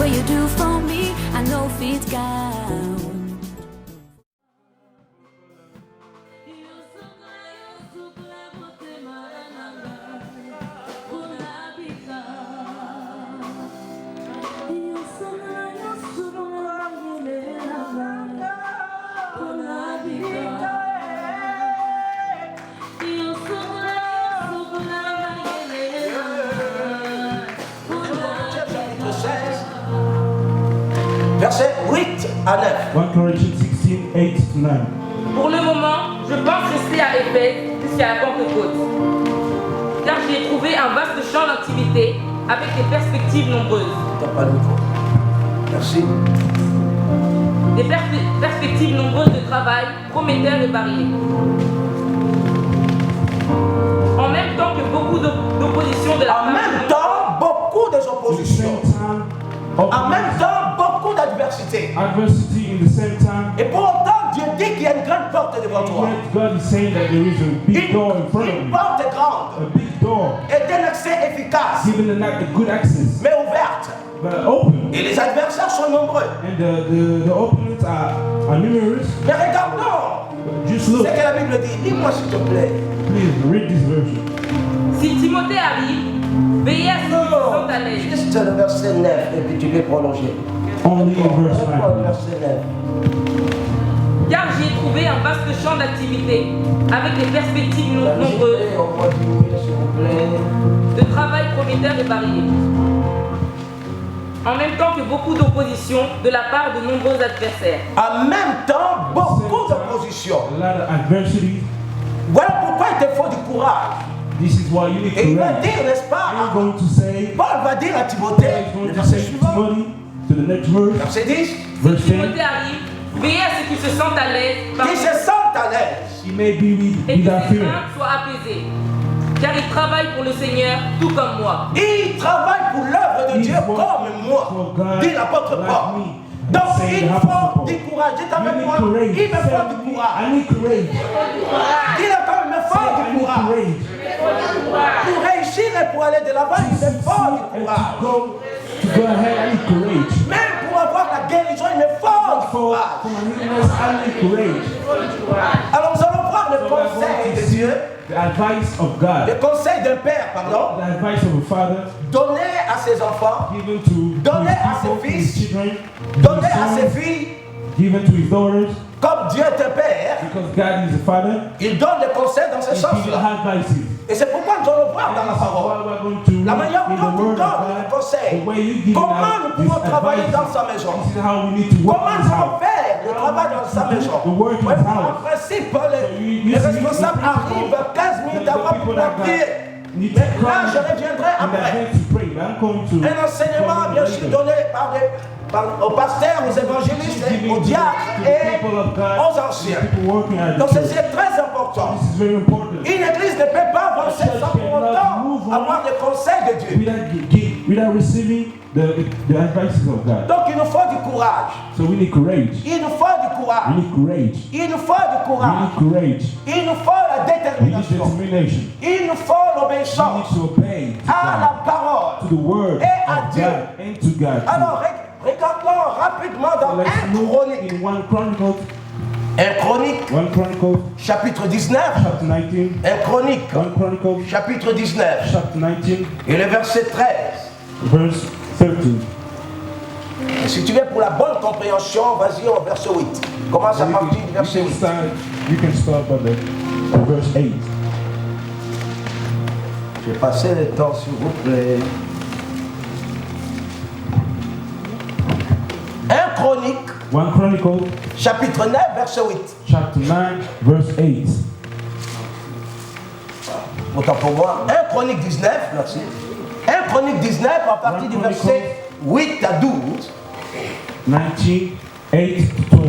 way you do for me, I know feet count. Verset 8 à 9. 1 Corinthians 16, 8 to 9. Pour le moment, je pense rester à Éphèse jusqu'à la Pentecôte, car j'y ai trouvé un vaste champ d'activité avec des perspectives nombreuses. T'as pas le micro. Merci. Des perspectives nombreuses de travail, prometteurs et variés. En même temps que beaucoup d'opposition de la part En même temps, beaucoup des oppositions. En même temps, beaucoup d'adversité. Adversity in the same time. Et pour autant, Dieu dit qu'il y a une grande porte devant toi. Yet God is saying that there is a big door in front of Une you. porte grande A big door. et d'un accès efficace, Given a good access. mais ouverte. But open. Et les adversaires sont nombreux. And the opponents are numerous. Mais regardons Just ce look. que la Bible dit. Lis-moi s'il te plaît. Please read this version. Si Timothée arrive, veillez à ce qu'il se sente à l'aise. Juste le verset 9 et puis tu peux prolonger. Only in verse Reprends le 9. verset 9. Car j'y ai trouvé un vaste champ d'activité avec des perspectives nombreuses On va diminuer s'il vous plaît. de travail prometteur et varié. En même temps que beaucoup d'opposition de la part de nombreux adversaires. En même temps, beaucoup d'opposition. A lot of adversity. Voilà pourquoi il te faut du courage. This is why you need Et il va courage. dire, n'est-ce I'm pas? going to say, Paul va dire à Timothée, I'm le going to verset say to suivant, Timothy, to the next verse, verset 10, verse 10. Timothée arrive, veillez à ce qu'il se sente à l'aise qui se sentent à l'aise. He may be et que without ses fear. craintes soient apaisées. Car il travaille pour le Seigneur tout comme moi. Il travaille pour l'œuvre de Dieu comme moi, dit l'apôtre Paul. Donc il faut du courage. Dites avec moi, il me faut du courage. I need courage. Dis encore, il me faut I du need courage. courage. Pour réussir et pour aller de l'avant, il me faut du And courage. to go ahead, I need courage. Même pour avoir la guérison, il me faut du For courage. my illness, I need courage. Alors nous allons voir le conseil de Dieu, The advice of God. le conseil d'un père, pardon, The advice of a father donné à ses enfants, given to Donner à his people, ses to his fils, children, donné to à his ses sons, filles, given to his daughters, comme Dieu est un père, because God is a father. il donne des conseils dans ce He gives sens-là. advices. Et c'est pourquoi nous allons voir dans la parole. La manière dont nous donne le conseil. Comment nous pouvons travailler dans sa maison. This is how we need to work Comment in nous his allons house. faire le travail dans sa maison. Ouais, en principe, les responsables arrivent 15 minutes avant pour prier. Mais là, je reviendrai après. Un enseignement, bien sûr, donné aux pasteurs, aux évangélistes, aux diacres et aux anciens. Donc c'est très important. Une église ne peut pas avancer sans pour autant avoir les conseils de Dieu. Without receiving the advices of God. Donc il nous faut du courage. So we need courage. Il nous faut du We courage. need courage. Il nous faut du We courage. need courage. Il nous faut la We need détermination. determination. Il nous faut We need l'obéissance to obey to à God, la parole. to the word et à of Dieu. God and to God. Alors regardons rapidement dans Let's 1 look Chronique. in 1 Chronicle, 1 Chronique, 1 Chronicle, chapitre 19. chapter 19. 1 Chronique, 1 Chronicle, chapitre 19. chapter 19, Et le verset 13. verse 13. Et si tu veux pour la bonne compréhension, vas-y au verset 8. Commence à partir du verset 8. You can start by the verse 8. Je vais passer le temps, s'il vous plaît. 1 Chronique, 1 Chronicle, chapitre 9, verset 8. chapter 9, verse 8. Autant pour moi. 1 Chronique 19, merci. 1 Chronique 19, à partir du verset 8 à 12. 19, 8 to 12.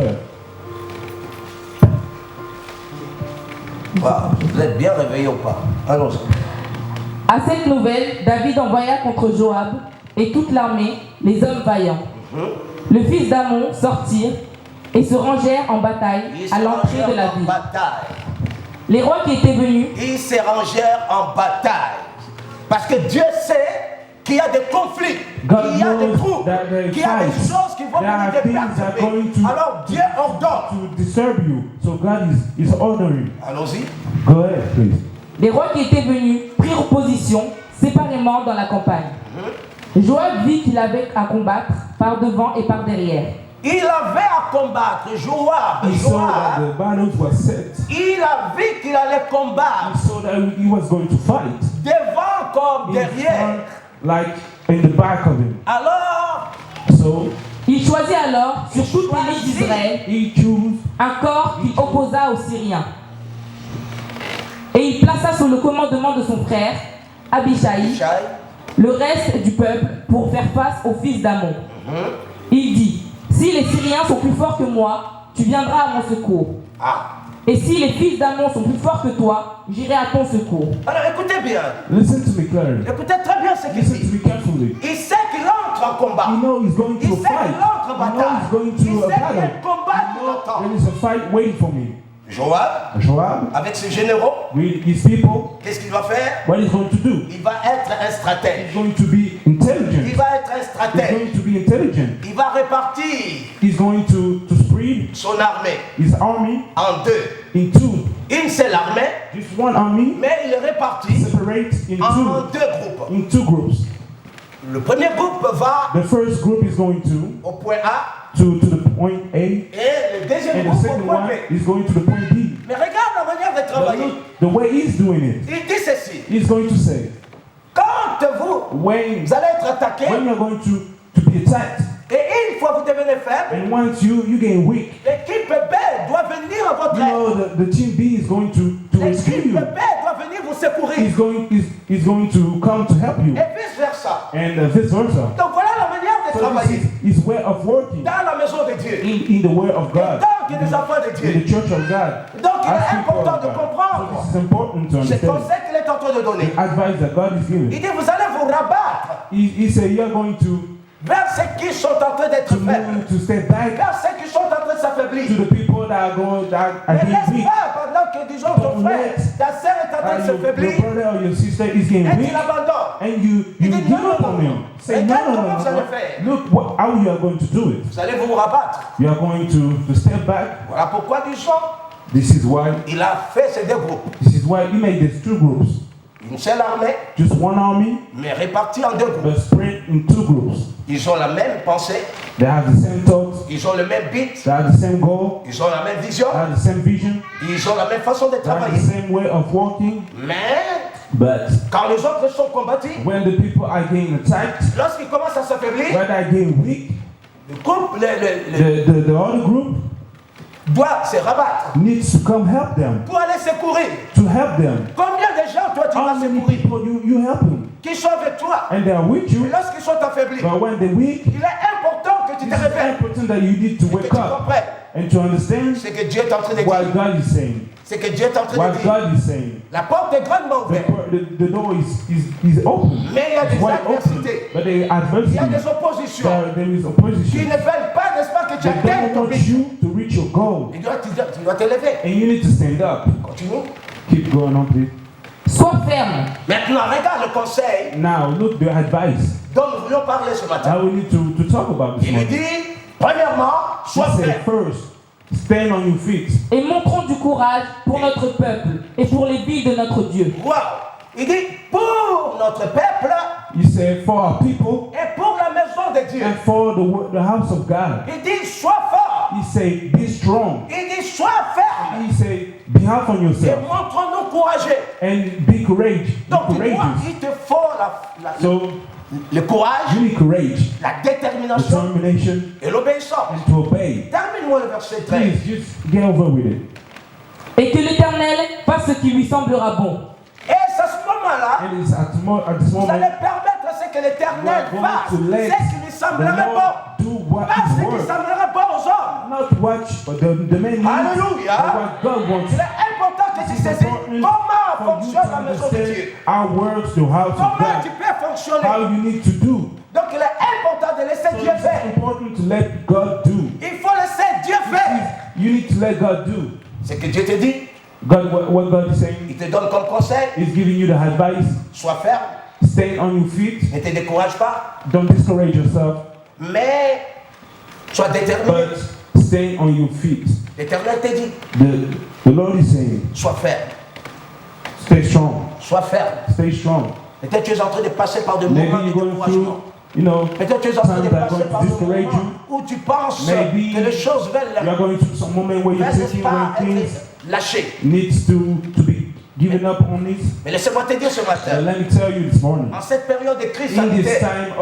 Wow, vous êtes bien réveillés ou pas? Allons-y. À cette nouvelle, David envoya contre Joab et toute l'armée, les hommes vaillants. Le fils d'Amon sortirent et se rangèrent en bataille à l'entrée de la ville. Les rois qui étaient venus, Ils se rangèrent en bataille. Parce que Dieu sait qu'il y a des conflits, qu'il y a des troubles, qu'il y a des choses qui vont venir te perturber. Alors Dieu ordonne. To disturb you. So God is ordering. Allons-y. Go ahead, please. Les rois qui étaient venus prirent position séparément dans la campagne. Joab vit qu'il avait à combattre par devant et par derrière. Il avait à combattre. Joab, He saw that the battles were set. il a vu qu'il allait combattre He saw that he was going to fight. devant comme In derrière. front, like in the back of him. Alors, So Il choisit alors sur toute l'île d'Israël he chose un corps qu'il opposa aux Syriens. Et il plaça sous le commandement de son frère, Abishai, Shai, le reste du peuple pour faire face aux fils d'Amon. Il dit, si les Syriens sont plus forts que moi, tu viendras à mon secours. ah. Et si les fils d'Amon sont plus forts que toi, j'irai à ton secours. Alors écoutez bien, listen to me clearly. écoutez très bien ce qu'il Listen to dit. me carefully. Il sait qu'il entre en combat. You know he's going Il to a sait fight. qu'il entre en You know bataille. he's going Il to a sait qu'il y a battle. un combat qui l'attend. There is a fight waiting for me. Joab, Joab, avec ses généraux, with his people, qu'est-ce qu'il va faire? what he's going to do? Il va être un stratège. He's going to be Il intelligent. va être un He's stratège. going to be intelligent. Il va répartir He's going to spread son armée his army en deux. in two. Une seule armée, Just one army mais il est réparti separate in en two. deux groupes. In two groups. Le premier groupe va The first group is going au point A to the point A, et le deuxième and the groupe au second point one B. is going to the point B. Mais regarde la manière de But travailler. look, the way he's doing it, Il dit ceci. he's going to say, Quand vous when allez être attaqué, you're going to be attacked, et une fois vous devenez faible, and once you get weak, l'équipe B doit venir à votre you aide. know the team B is going to rescue L'équipe B you. doit venir vous secourir. He's going to come to help you, Et vice versa. and vice versa. Donc voilà la manière de So travailler this is his way of working dans la maison de Dieu. in the way of Et God, donc il y a des enfants de in Dieu. the church of God. Donc il As est people important of de God. comprendre So this is important to ce understand. conseil qu'il est en train de donner. The advice that God is giving. Il dit vous allez vous rabattre He said you're going to vers ceux qui sont en train d'être faibles, move, to step back vers ceux qui sont en train de to s'affaiblir. the people that are Ne getting laisse weak. pas pendant que disons ton Don't frère, let- ta sœur est en train de Your s'affaiblir brother or your sister is getting et weak, tu l'abandonnes. and you Il dit, give non, up non, on non. him. Say no, Regarde no, comment no, vous allez no. faire. Look how you are going to do it. Vous allez vous rabattre. You are going to step back. Voilà pourquoi du sang, This is why. il a fait ces deux groupes. This is why he made these two groups. Une seule armée, Just one army, mais répartie en deux groupes. but spread in two groups. Ils ont la même pensée, They have the same thoughts. ils ont le même but, They have the same goal. ils ont la même vision, They have the same vision. ils ont la même façon de They have the travailler. same way of working. Mais But quand les autres sont combattus, when the people are getting attacked, lorsqu'ils commencent à s'affaiblir, when they get weak, le groupe the other group doit se rabattre needs to come help them, pour aller secourir. to help them. Combien de gens toi tu How vas many secourir people you help them? qui sont avec toi? And they are with Et you, lorsqu'ils sont affaiblis, but when they're weak, il est important que tu te it's réveilles, important that you need to que wake tu up comprennes and to understand ce que Dieu est en train de what dire. God is saying. Ce que Dieu est en train What de dire. God is saying. La porte est grandement ouverte, The door is open. mais il y a des It's wide open. adversités, But there il y a adversity. des oppositions There is qui opposition. ne veulent pas, n'est-ce pas, que tu They atteignes don't ton want but. you to reach your goal. Tu dois te lever. And you need to stand up. Continue. Keep going on, please. Sois ferme. Maintenant, regarde le conseil Now, look the advice dont nous voulions parler ce matin. that we need to talk about this Il lui morning. dit, premièrement, He sois said, ferme. first, stand on your feet. Et montrons du courage pour notre peuple et pour les vies de notre Dieu. Wow. Il dit, pour notre peuple He said, for our people et pour la maison de Dieu. and for the house of God. Il dit, sois fort. He said, be strong. Il dit, sois ferme. He said, be hard on Et yourself montrons-nous courageux. and be courageous. Donc, Be courageous. il te faut So, le courage, you need courage, la détermination determination, et l'obéissance. and to obey. Termine-moi le verset 13. Please, just get over with it. Et que l'Éternel fasse ce qui lui semblera bon. Et à ce moment-là, And it's at this vous moment, allez permettre à ce que l'Éternel we are fasse going to let ce qui lui the semblerait bon. Lord do what Pas ce His qui word. semblerait bon aux hommes. Not what the man needs, Alléluia. but what God wants. Il est important que tu It's saisisses important comment for you fonctionne to la maison de understand Dieu. how works the house of Comment tu God, peux fonctionner. how you need to do. Donc il est important de laisser So Dieu it's faire. important to let God do. Il faut laisser Dieu faire. You need to let God do. Ce que Dieu te dit, God, what God is saying il te donne comme conseil, is giving you the advice. sois ferme, Stay on your feet. Ne te décourage pas, Don't discourage yourself. mais sois déterminé. But stay on your feet. L'Éternel te dit, The Lord is saying, sois ferme, stay strong. sois ferme. Stay strong. Peut-être tu es en train de passer par des Maybe moments de you're going découragement. through, Peut-être tu es en train de times that are passer going par to des discourage moments you. où tu penses Maybe que les choses you veulent are going through some moment where you're thinking when things être lâchées. needs to be given up on it. Mais laissez-moi te dire ce But matin, let me tell you this morning, en cette période de crise in this sanitaire, time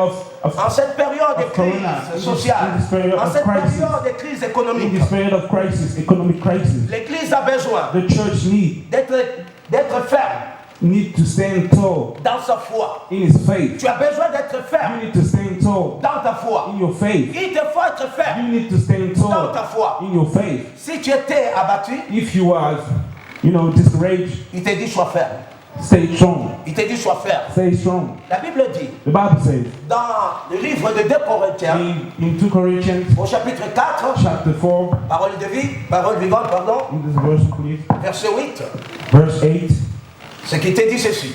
en cette période de of corona, crise sociale, in this period en of cette crisis, période de crise in économique, this period of crisis, economic crisis, l'Église a besoin the church d'être ferme need to stand tall dans sa foi. in his faith. Tu as besoin d'être You ferme need to stand tall dans ta foi. in your faith. Il te faut être ferme You need to stand dans ta tall foi. in your faith. Si tu étais abattu, If you are, discouraged, il te dit sois ferme. stay strong. Il te dit sois ferme. Stay strong. La Bible dit, The Bible says dans le livre de 2 Corinthiens, in 2 Corinthians au chapitre 4, chapter 4, parole de vie, parole vivante, pardon, in this verse, please, verset 8, verse 8, ce qui te dit ceci.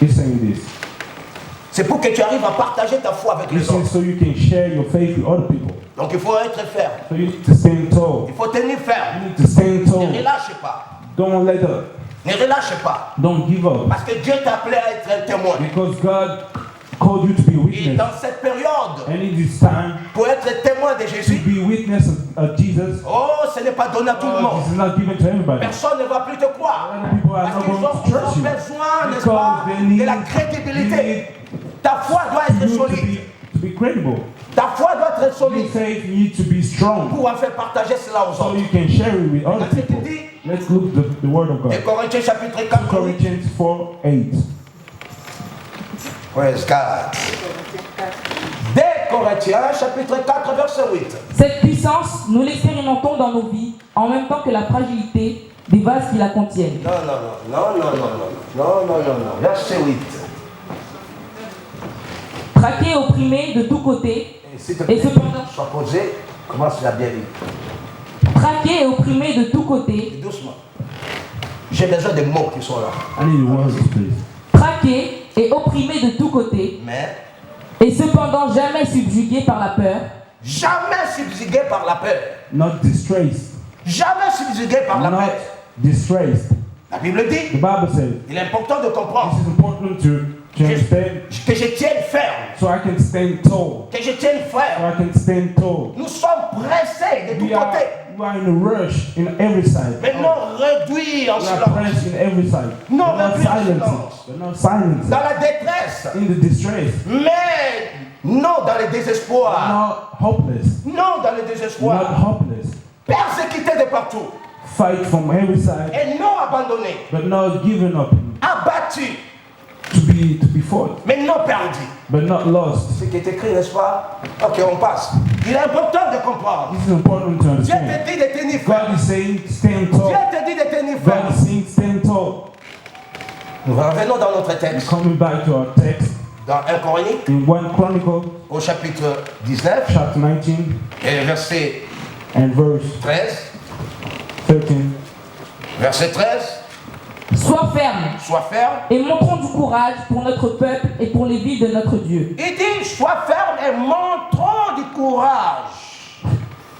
he's saying this. C'est pour que tu arrives à partager ta foi avec He les says autres. so you can share your faith with other people. Donc il faut être ferme. So you need to stand tall. Il faut tenir You ferme. need to stand Ne tall. relâche pas. Don't let up. Ne relâche pas. Don't give up. Parce que Dieu t'a appelé à être un témoin. Because God called you to be a Et witness. dans cette période, And in this time, pour être témoin de to Jésus, be witness of Jesus, oh, ce n'est pas donné à tout le monde. this is not given to everybody. Personne ne va plus te croire. Other people are Parce not qu'ils going to ont trust you. besoin, n'est-ce Because pas, they need- de la crédibilité. Ta foi doit être You solide. need to be credible. Ta foi doit être Your solide faith needs to be strong. pour en faire partager cela aux So autres. you can share it with other Parce que tu people. dis, Let's look at the word of et God. Corinthiens chapitre 2 4, Corinthians 4:8. Praise God. 2 Corinthiens chapitre 4, verset 8. Cette puissance, nous l'expérimentons dans nos vies en même temps que la fragilité des vases qui la contiennent. Non, non, non, non, non, non, non, non, non, non, non, verset 8. Traqués et opprimés de tous côtés, Et s'il te et plaît, cependant, sois posé, commence la bien lire. traqués et opprimés de tous côtés, Et doucement. J'ai besoin des mots qui sont là. I need the words, please. traqués et opprimés de tous côtés, Mais et cependant jamais subjugués par la peur, jamais subjugué par la peur. Not distressed. Jamais subjugué par la Not peur. distressed. La Bible The dit, Bible says il est important de comprendre this is important to understand que je tienne ferme, so I can stand tall. que je tienne So ferme. I can stand tall. Nous sommes pressés de tous We are, côtés, we are in a rush in every side. mais non réduits en We are silence. pressed in every side. No, We're not refuge silencing. silence. We're not silencing. Dans la détresse, In the distress. mais non dans le We're désespoir. not hopeless. Non dans le We're not désespoir. hopeless. Persécutés de partout Fight from every side, et non abandonnés, but not given up. abattus, To be fought, mais non perdus. but not lost. Ce qui est écrit, n'est-ce pas? Ok, on passe. Il est important de comprendre. This is important to Dieu understand. te dit de tenir ferme. God is saying, stand Dieu tall. te dit de tenir God ferme. is saying, stand tall. Nous revenons dans notre texte, Coming back to our text dans 1 Chronique, in 1 Chronicle, au chapitre 19, chapter 19 et verset and verse 13. 13. Verset 13. sois ferme Sois ferme. et montrons du courage pour notre peuple et pour les vies de notre Dieu. Il dit, sois ferme et montrons du courage.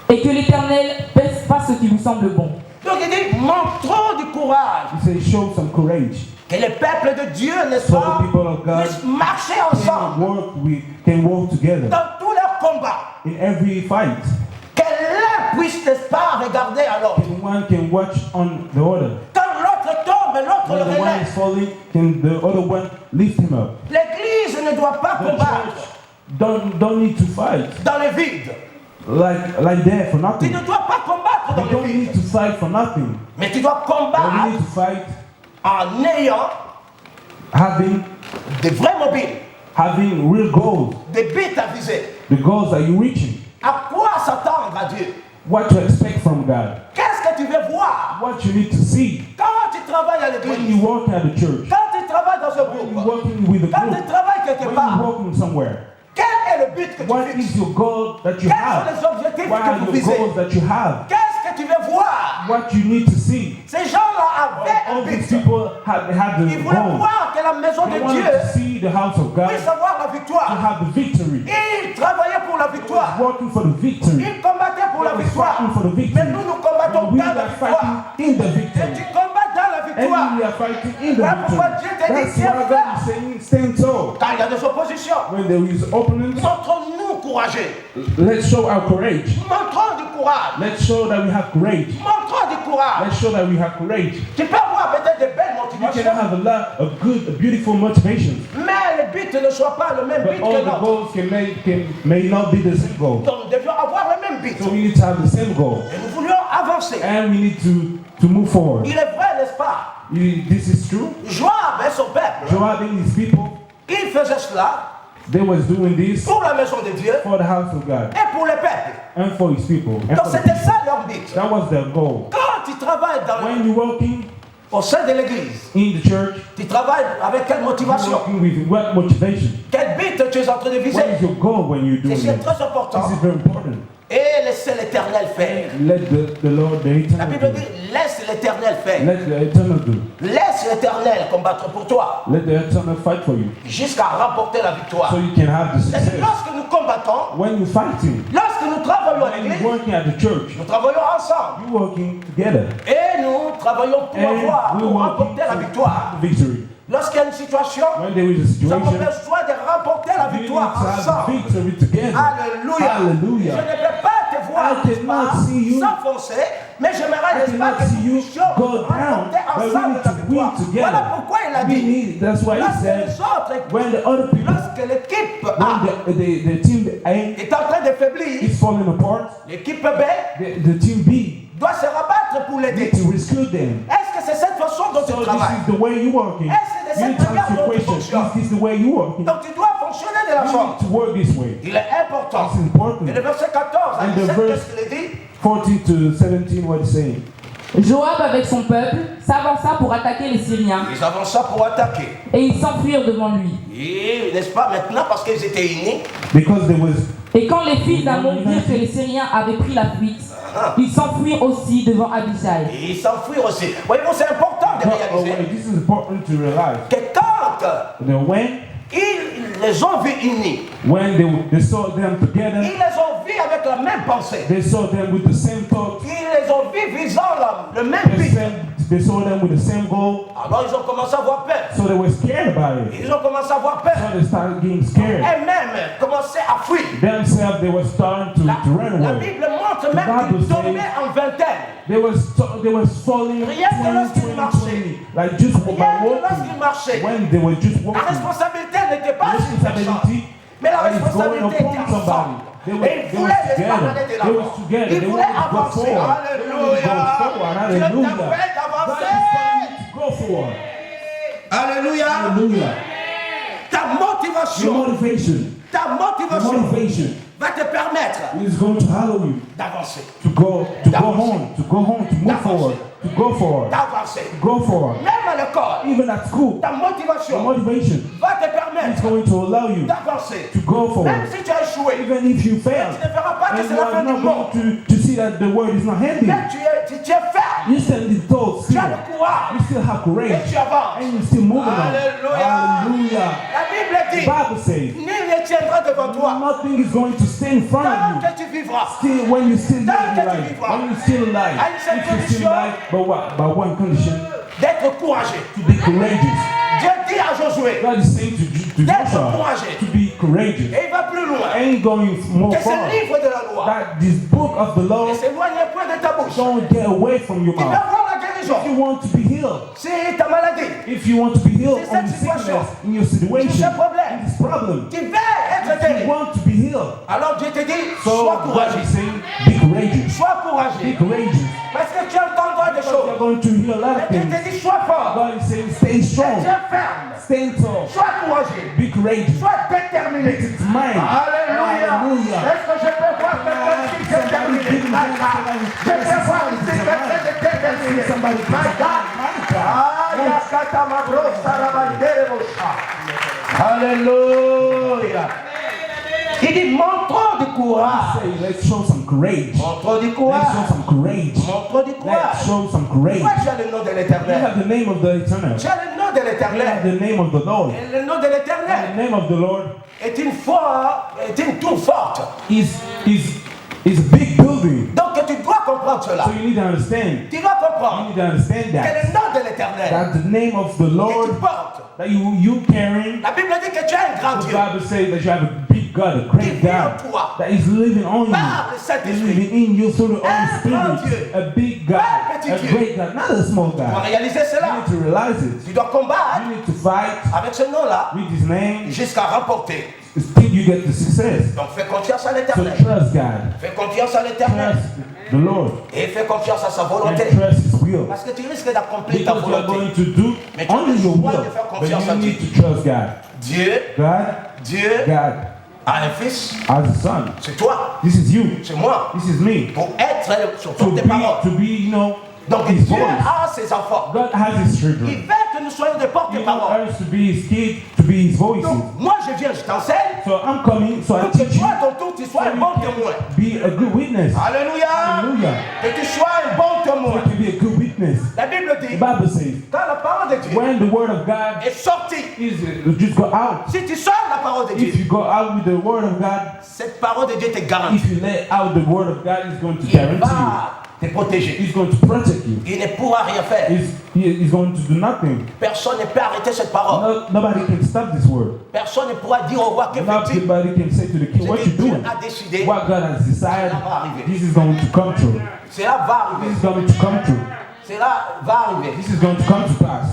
Et que l'Éternel fasse ce qui lui semble bon. Donc il dit, montrons du courage. He says, show some courage. Que le peuple de Dieu, n'est-ce So pas, the people of God puissent marcher ensemble can work together dans tous leurs combats. in every fight. Que l'un puisse, n'est-ce pas, regarder à l'autre. And one can watch on the other. Quand l'autre tombe, l'autre le When the one relève. is falling, can the other one lift him up? L'église ne doit pas The combattre church don't need to fight dans le vide. like that for Tu nothing. ne dois pas combattre dans We le don't need vide. to fight for nothing. Mais tu dois But we combattre need to fight en ayant having des vrais mobiles, real goals, des buts à viser. the goals that you're reaching. À quoi s'attendre à Dieu? What to expect from God. Qu'est-ce que tu veux voir? What you need to see Quand tu travailles à when l'église, you work at the church. quand tu travailles dans un When you're groupe, working with a quand group. tu travailles quelque When part, you're working somewhere. quel est le but que tu What fixes? is your goal that you Quels sont have? les objectifs What que are vous your visez? goals that you have? Qu'est-ce que tu veux voir? what you need to see. Ces gens-là avaient All un these but. people had the Ils voulaient goal. voir que la maison They de wanted Dieu to see the house of God, puisse avoir la to victoire. have the victory. Ils travaillaient pour la victoire. Working for the victory. Ils combattaient pour la They were victoire. fighting for the Mais victory. nous, nous combattons We dans la are victoire. fighting in the Et victory. tu combats dans la victoire. And we are fighting in the Voilà victory. pourquoi Dieu te dit, That's tiens, why God is saying, stand tall. Quand il y a des oppositions, When there is opponents, montrons-nous courageux. let's show our courage. Montrons du courage. Let's show that we have courage. Montrons du courage. Let's show that we have courage. Tu peux avoir peut-être des belles You can motivations, have a lot of good, beautiful motivation, mais le but ne soit pas le même but but all que the l'autre. goals may not be the same goal. Donc nous devions avoir le même but. So we need to have the same goal, Et nous voulions avancer. and we need to move forward. Il est vrai, n'est-ce pas? This is true. Joab et son peuple, Joab and his people, ils faisaient cela they was doing this pour la maison de Dieu for the house of God et pour le peuple. and for his people. And Donc for the c'était people. ça leur but. That was their goal. Quand tu travailles When you're working au sein de l'église, in the church, tu travailles avec quelle you're motivation? working with what motivation? Quel but tu es en train de What viser? is your goal when you're doing C'est it? très important. This is very important. Et laissez l'éternel faire. Let the Lord, the La eternal Bible do. dit, laisse l'éternel faire. Let the eternal do. Laisse l'éternel combattre pour toi Let the eternal fight for you, jusqu'à remporter la victoire. so you can have the C'est-à-dire, success. lorsque nous combattons, When you're fighting, lorsque nous travaillons à when l'église, you're working at the church, nous travaillons ensemble. you're working together, Et nous travaillons pour avoir, and pour we're remporter la working victoire. for victory. Lorsqu'il y a une situation, When there is a nous avons situation, besoin de remporter la you need to victoire have ensemble. victory together. Alléluia. Hallelujah. Je ne peux pas te voir I cannot see you. s'enfoncer, mais j'aimerais, I n'est-ce pas, cannot que see nous you puissions go down, remporter but we ensemble need la to victoire. win together. Voilà pourquoi il a We dit, need, that's why he lorsque said, les autres, when the other people, lorsque l'équipe A when the team A est en train de faiblir, is falling apart, l'équipe B the team B doit se rabattre pour l'aider. need to rescue them. Est-ce que c'est cette façon dont So tu this travailles? is the way you're working. Est-ce que You need c'est to cette ask manière the dont tu question, fonctionnes? is this the way you're working? Donc tu dois fonctionner de la You sorte. need to work this way. Il est important. It's important. Et le verset 14 à And the 17, verse- qu'est-ce qu'il est dit? 14 to 17, what it's saying. Joab avec son peuple s'avança pour attaquer les Syriens Ils avancent pour attaquer. et ils s'enfuirent devant lui. Et n'est-ce pas maintenant parce qu'ils étaient unis, Because there was, Et quand les fils d'Amon virent que les Syriens avaient pris la fuite, ils s'enfuirent aussi devant Abishai. et ils s'enfuirent aussi. Voyez-vous, c'est important de réaliser this is important to realize. que quand That ils les ont vus unis, when they saw them ils together, les ont vus avec la même pensée. they saw them with the same thoughts, Ils les ont vus visant le même but. they saw them with the same goal, Alors ils ont commencé à avoir peur. so they were scared about it. Ils ont commencé à avoir peur. So they started getting scared. Et même commencé à fuir. Themselves, they were starting to run La away. Bible montre même qu'ils tombaient en vingtaine. They was falling Rien que 20, lorsqu'ils 20, marchaient. 20, like just by Rien que walking. lorsqu'ils marchaient. When they were just La walking, responsabilité n'était pas sur une personne, responsibility mais la is going responsabilité était upon somebody. ensemble. They Et were ils voulaient les together. parler de They l'avant. were together. Ils They voulaient wanted to go avancer. forward. Alléluia. Dieu Hallelujah. t'appelle God d'avancer. is telling you to go forward. Alléluia. Hallelujah. Ta Your motivation, motivation, ta your motivation motivation va te permettre is going to allow you d'avancer. to go home, to move forward, to go forward, D'avancer. go forward. Même à l'école, Even at school, ta your motivation motivation va te is permettre going to allow you d'avancer. to go Même forward. si tu as échoué, Even if you fail, tu ne verras pas que and c'est you la fin are du not monde. going to see that the word is not ending. Mais tu es ferme. You still need thoughts Tu still. as le courage. You still have Et courage. tu avances. And you're still moving on. Alléluia. Hallelujah. La Bible The dit, Bible says, nul ne tiendra devant toi. nothing is going to stay in front Tant of you. que tu vivras. Still, when you're still Tant que tu alive, vivras. when you're still alive, À une seule if you're condition. still alive, but what? By one condition, D'être courageux. to be courageous. Dieu dit à Josué, God is saying to D'être Joshua courageux. to be courageous. et il va plus loin, Ain't going more que ce far. livre de la loi That this book of the ne law s'éloigne point de ta bouche. don't get away from your Tu vas mouth. voir la guérison. If you want to be healed, C'est ta maladie. if you want to be healed C'est on cette the sickness situation. in your situation, C'est ce problème. in this problem, Tu vas être if you guéri. want to be healed, Alors Dieu te dit, so sois God courageux. is saying, be courageous. Sois Be courageux. courageous. Parce que tu entendras des You're choses. going to hear a lot Mais of Dieu things. te dit, sois fort. God is saying, stay strong, Tiens ferme. stand tall, Sois courageux. be courageous. Sois déterminé. It's mine. Alléluia. Hallelujah. Est-ce que je peux voir quelqu'un qui est déterminé? Je peux voir ici quelqu'un de déterminé. My God. Aïe, akata mabro, sarabandere bosha. Alléluia. Il dit, montrons Montre du courage. Say, let's show some courage. Montre du Let's courage. show some courage. Montre du Let's courage. show some courage. Moi, tu as le nom de You l'Éternel. have the name of the Eternal. Tu as le nom de You have l'Éternel. the name of the Lord. Et le nom de And the l'Éternel name of the Lord est une tour forte. is a big building. Donc tu dois comprendre cela. So you need to understand. Tu dois You comprendre need to understand que that. le nom de l'Éternel That the name of the que tu Lord portes. that you carrying. La Bible dit que tu as un grand The Dieu. Bible says that you have a big God, a great God that is living on Par le you. He's Saint-Esprit. living in you through the Un Holy grand Spirit. Dieu. A big God, Un petit a Dieu. great God, not a small Tu dois God. réaliser You cela. need to realize it. Tu dois combattre You need to fight avec ce nom-là with His name jusqu'à remporter. till you get the success. Donc fais confiance à So l'Éternel. trust God, Fais confiance à l'Éternel. trust the Lord, Et fais confiance à sa volonté. and trust His will. Parce que tu risques d'accomplir ta Because you are volonté. going to do Mais tu as only le your choix will, de faire but confiance à you Dieu. need to trust God. Dieu God a un fils. as a son. C'est toi. This is you. C'est moi. This is me. Pour être sur To toutes tes paroles. be, Donc His Dieu voice. a ses enfants. God has His Il children. veut que nous soyons des He porte-paroles. wants us to be His kid, to be His voices. Donc moi je viens, je t'enseigne. So I'm coming, so I Pour que teach you. toi, à ton tour, tu sois un bon témoin. Be a good witness. Alléluia. Hallelujah. Que tu sois un bon So témoin. you can be a good witness. La Bible The dit, Bible says, quand la parole de Dieu when the word of God est sortie, is, just go out. si tu sors la parole de If Dieu, you go out with the word of God, cette parole de Dieu te garantit. if you let out the word of God, He's going to Il guarantee you. va te protéger. He's going to protect you. Il ne pourra rien faire. He's going to do nothing. Personne ne peut arrêter cette parole. Nobody can stop this word. Personne ne pourra dire au roi que fais-tu. Nobody can say to the king, what Ce you que Dieu doing? a décidé, What God has decided, cela va arriver. this is going to come true. Cela va This arriver. is going to come true. Cela va arriver. This is going to come to pass.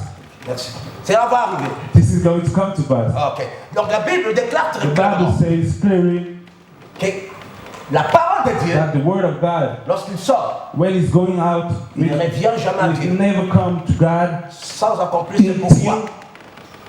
Merci. Cela va arriver. This is going to come to pass. Ok. Donc la Bible déclare The très Bible clairement says clearly que la parole de Dieu, that the word of God, lorsqu'il sort, when it's going out, il ne revient jamais à it Dieu will never come to God sans accomplir ce pourquoi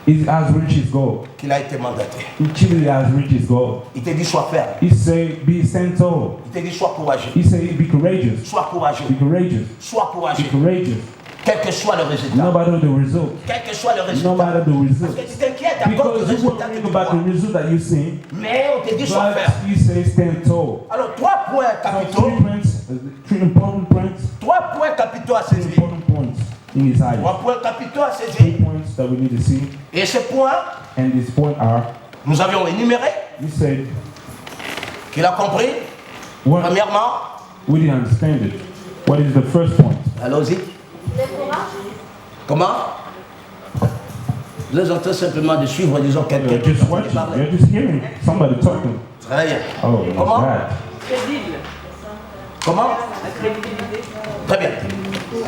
until it has reached its goal. qu'il a été mandaté. Until it has reached its goal. Il te dit sois ferme. He say, be sensible. Il te dit sois courageux. He say, be courageous. Sois courageux. Be courageous. Sois Be courageux. courageous. Quel que soit le résultat. No matter the result. Quel que soit le No résultat. matter the Parce result. que tu t'inquiètes à cause du Because you résultat que worrying tu about the vois. result that you see, Mais on te dit sois but ferme. you say stand tall. Alors, 3 points So capitaux. three important points. 3 points capitaux à Three saisir. important points in his eyes. 3 points capitaux à Three saisir. points that we need to see, Et ces points, and these points are: nous avions énuméré. he said, Qu'il a compris. what Premièrement, we didn't understand it. What is the first point? allons-y. Comment? Vous êtes en train simplement de suivre, disons, quelqu'un You're qui est just en train de watching. parler. You're just hearing somebody talking. Très bien. Oh my Comment? God! Comment? Très bien.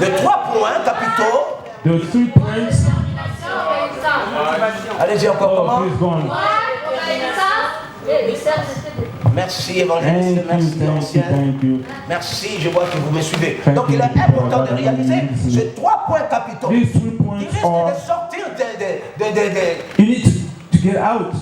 Les 3 points capitaux. There are 3 points. Allez-y encore. Oh, Comment? please go on. Merci, évangéliste. Merci, ancien. Thank you. Merci, je vois que vous me suivez. Thank Donc, il est you. important de réaliser ces 3 points capitaux. These 3 Qui points risquent are: de sortir you need to get out.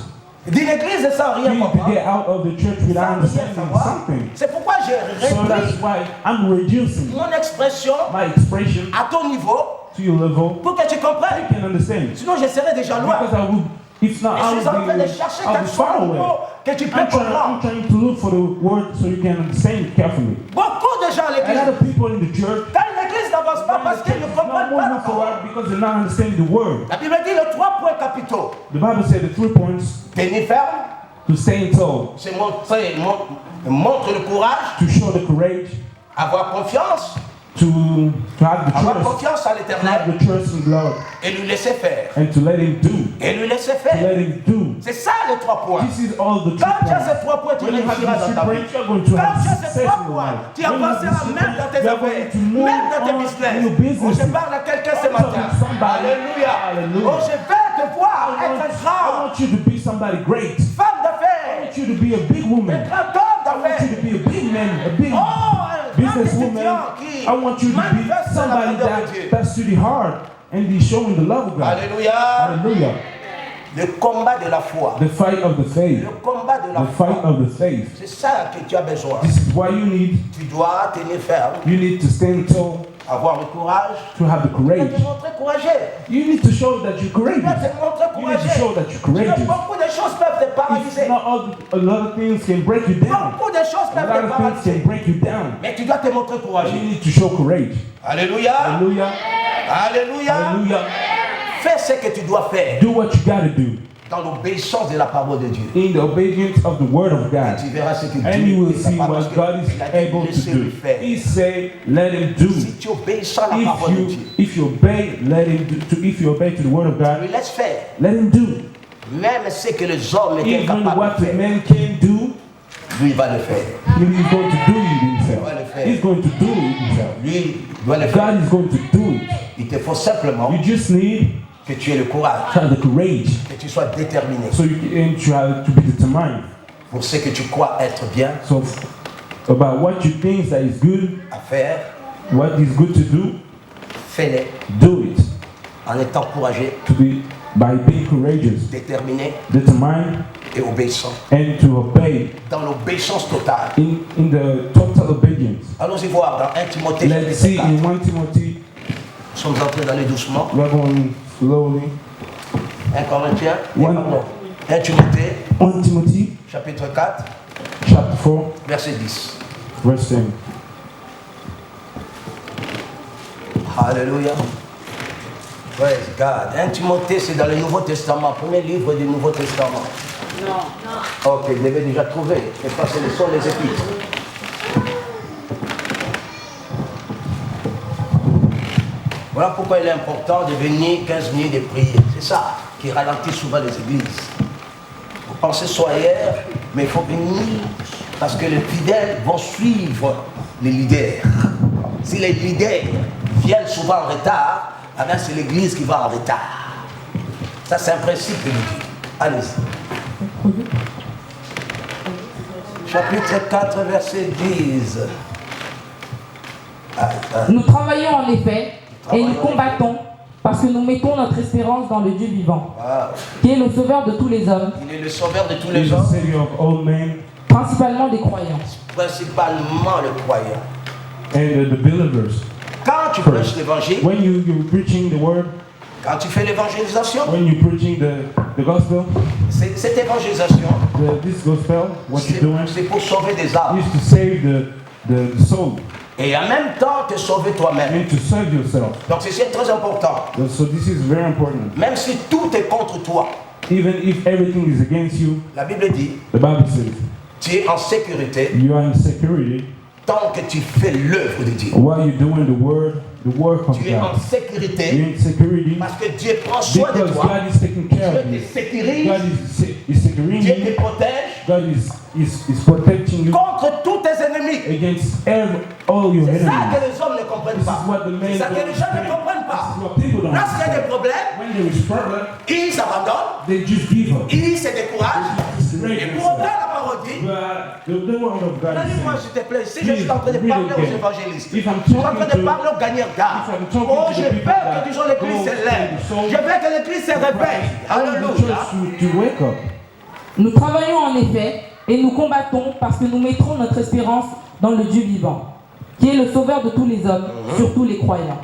d'une église sans You rien need to comprendre. get out of the church Sans without rien understanding savoir. something. C'est pourquoi j'ai So that's réduit why I'm reducing mon expression my expression à ton niveau to your level. pour que tu comprennes. You can understand. Sinon, je serais déjà loin. Because I would, if not, Je I suis en train de would chercher be quel soit far le away. mot que tu peux I'm comprendre. trying to look for the word so you can understand it carefully. Beaucoup de gens à A lot l'église, of people in the church, quand l'église n'avance pas parce qu'ils ne not comprennent pas la moving parole. forward because they're not understanding the word. La Bible dit les 3 points capitaux. The Bible said the 3 points: Tenir ferme, to stand tall, c'est montre le courage, to show the courage, avoir confiance, to have the avoir trust, confiance à to have l'éternel the trust in God, et lui laisser faire. and to let Him do. Et lui laisser To faire. let Him do. C'est ça les 3 points. This is all the 3 Quand tu as points. ces 3 points, tu When you have réussiras these dans 3 ta vie. points, you're going to Quand have tu as ces success 3 in your points, life. tu When you have avanceras these même dans tes you're affaires, going to move même dans tes on business. in your Oh, business. je parle à quelqu'un ce I'm talking matin. to somebody. Alléluia. Hallelujah. Oh, je vais te voir être I grand. want you to be somebody great. Femme I d'affaires. want you to be a big woman. Être un homme I want you d'affaires. to be a big man, a big Oh, un businesswoman. étudiant qui I want you to be manifeste la somebody grandeur de Dieu. that study hard and is showing the love of God. Alléluia. Hallelujah. Le combat de la foi. The fight of the faith. Le combat de la The fight foi. of the faith. C'est ça que tu as besoin. This is why you Tu dois tenir ferme. need to stand tall. avoir le courage, to have the tu dois courage. te montrer courageux. You need to show that you're Tu dois courageous. te montrer You need to show courageux. that you're Tu vois, courageous. beaucoup de choses peuvent te paralyser. If not a lot of things can break you down. Beaucoup de choses A peuvent lot te of things paralyser. can break you down. Mais tu dois te montrer But courageux. you need to show courage. Alléluia. Hallelujah. Alléluia. Hallelujah. Fais ce que tu dois faire Do what you gotta do dans l'obéissance de la parole de Dieu. in the obedience of the word of God. Tu verras ce que And you will Dieu see est capable, what parce God is qu'il a dit, able to laissez-le do. faire. He said, let him do. Si tu obéis à la parole de Dieu, If you obey, let him do. If you obey to the word of lui God, laisse faire. let him do. Même ce que les hommes étaient Even incapables what de the faire, man can do, lui il va le faire. he's going to do it himself. va le faire. He's going to do it himself. Lui doit le faire. God is going to do it. Il te faut simplement You just need que tu aies le courage, to have the courage, que tu sois déterminé so you can try to be determined. pour ce que tu crois être bien So about what you think that is good, à faire. what is good to do, Fais-le do it. en étant courageux, To be by being courageous, déterminé determined, et obéissant. and to obey Dans l'obéissance totale. in the total obedience. Allons-y voir dans 1 Timothée Let's see chapitre 4. in 1 Timothy, Nous sommes en train d'aller doucement. we're going slowly. 1 Corinthiens, One. pardon. 1 Timothée 1 Timothy chapitre 4, chapter 4, verset 10. verse 10. Alléluia. Praise God. 1 Timothée, c'est dans le Nouveau Testament, premier livre du Nouveau Testament. Non. Ok, vous l'avez déjà trouvé. Et pas, ce sont les épîtres. Voilà pourquoi il est important de venir 15 minutes de prier. C'est ça qui ralentit souvent les églises. Vous pensez soit hier, mais il faut venir parce que les fidèles vont suivre les leaders. Si les leaders viennent souvent en retard, alors c'est l'église qui va en retard. Ça, c'est un principe de Dieu. Allez-y. Chapitre 4, verset 10. Nous travaillons en effet et nous Travaillons. combattons parce que nous mettons notre espérance dans le Dieu vivant, Wow. qui est le sauveur de tous les hommes, Il est le sauveur de tous He's les the gens, Savior of all men principalement des croyants. principalement le croyant. and the believers. Quand tu prêches l'évangile, When you're preaching the word, quand tu fais l'évangélisation, when you're preaching the gospel, cette évangélisation, this gospel, what you're doing c'est pour sauver des âmes. is to save the soul Et en même temps te sauver toi-même. and to save yourself. Donc ceci est très important. So this is very important. Même si tout est contre toi, Even if everything is against you, la Bible dit, the Bible says tu es en sécurité you are in security tant que tu fais l'œuvre de Dieu. while you're doing the work of Tu es en God. sécurité You're in security parce que Dieu prend soin de because toi. God is taking care Dieu of te you. sécurise, God is securing Dieu you. te protège God is protecting you contre tous tes ennemis. against all your C'est ça enemies. que les hommes ne comprennent This pas. is what the men C'est ça que don't les gens ne understand. comprennent pas. This is what people don't Lorsqu'il y a des understand. problèmes, When there is problem, ils s'abandonnent, they just give up. ils se découragent. Discourage Et pour autant, themselves. la parole dit, But the word of God is dis-moi saying, s'il te plaît, si je suis en train de parler aux évangélistes, If I'm je suis en train de talking to- parler aux gagnants d'âme, if I'm talking oh, to the je veux people that que disons l'église go se lève. to the soul, Je veux que l'église se réveille. I want the Alléluia. church to wake up. Nous travaillons en effet et nous combattons parce que nous mettrons notre espérance dans le Dieu vivant, qui est le sauveur de tous les hommes, surtout les croyants.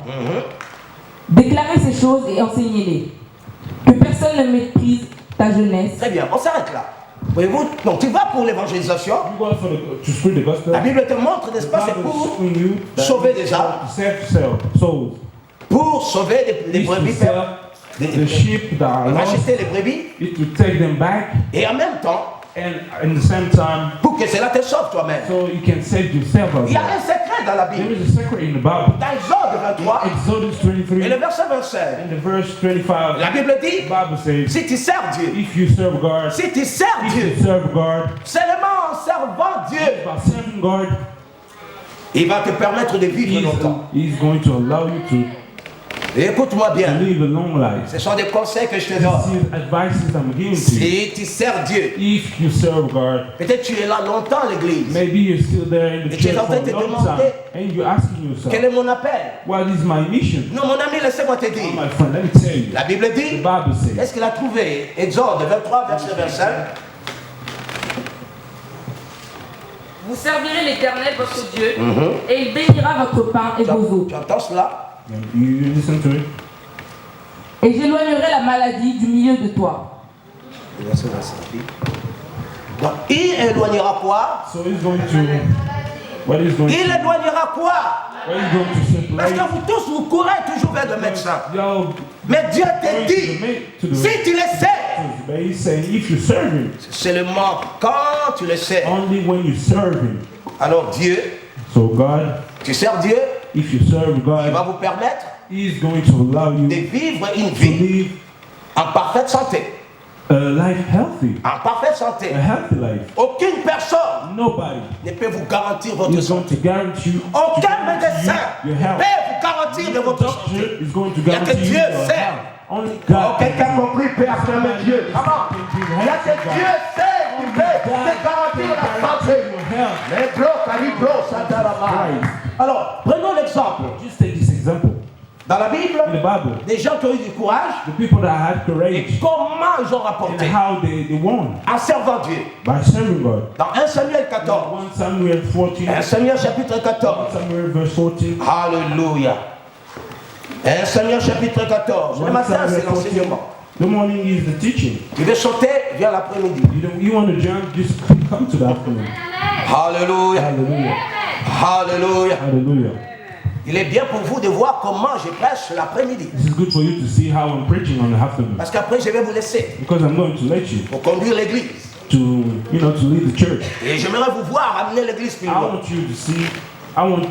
Déclarez ces choses et enseignez-les. Que personne ne méprise ta jeunesse. Très bien, on s'arrête là. Voyez-vous, donc tu vas pour l'évangélisation. You go to spread the gospel. La Bible te montre, n'est-ce The pas, c'est Bible is pour showing you that sauver des âmes. to save souls. Pour sauver les Is to brebis, sell the sheep that are lost, racheter les brebis, is to take them back, et en même temps, and at the same time, pour que cela te sauve toi-même. so you can save yourself as Il y a well. un secret dans la There Bible. is a secret in the Bible. Dans Exode 23 Exodus et 23 le verset 25, and the verse 25, la Bible the dit, Bible says, si tu sers Dieu, if you serve God, si tu sers if Dieu, you serve God, seulement en servant Dieu, by serving God, il va te permettre de vivre longtemps. He's going to allow you to Et écoute-moi bien, live a long life. ce sont des conseils que je te This donne. is advices I'm giving to you. Si tu sers Dieu, If you serve God, peut-être tu es là longtemps à l'église. maybe you're still there in the Et tu es church en for train de a te long time, demander, and you're asking Quel yourself, est mon appel? what is my mission? Non, mon ami, laissez-moi te Oh, dire. my friend, let me tell you. La Bible The dit, Bible says, est-ce qu'il a trouvé Exode 23, verset 25? vous servirez l'Éternel votre Dieu, et il bénira votre pain et vos eaux. Tu entends cela? You listen to it. Et j'éloignerai la maladie du milieu de toi. Donc, il éloignera quoi? So he's going to. What is going Il to? éloignera quoi? What is going to Parce separate? que vous tous, vous courez toujours vers le médecin. Yo, Mais Dieu te dit, si tu le sais, but he's saying if you serve him, c'est seulement quand tu le sais. only when you serve him. Alors Dieu, So God, tu sers Dieu, if you serve il va God, vous permettre he's going to allow you de vivre une to vie live en parfaite santé. a life healthy, En parfaite santé. a healthy life. Aucune personne Nobody ne peut vous garantir votre is going santé. to guarantee you, Aucun médecin your ne health. peut vous garantir de votre santé. Doctor is going to Il y a que guarantee you Dieu your sait. health. Only Oh, God. quelqu'un a compris, peut affirmer Dieu. Comment? Il y a que Dieu sait qui peut te garantir la santé. Les blocs, calibros, satarama. Alors, prenons l'exemple. Just take this example. Dans la Bible, In the Bible, des gens qui ont eu du courage, the people that had et courage comment ils ont and rapporté how they won en servant Dieu. by serving God. Dans 1 Samuel 14, 1 Samuel 14, 1 Samuel chapitre 14. 1 Samuel verse 14. Alléluia. 1 Samuel chapitre 14. Le 1 matin, Samuel c'est 14. l'enseignement. The morning is the teaching. Tu veux sauter, viens l'après-midi. You want to jump, just come to the afternoon. Alléluia. Hallelujah. Alléluia. Hallelujah. Il est bien pour vous de voir comment je prêche l'après-midi. This is good for you to see how I'm preaching on the afternoon. Parce qu'après, je vais vous laisser Because I'm going to let you pour conduire l'église. to lead the church. Et j'aimerais vous voir amener l'église plus I loin. want you to see, I want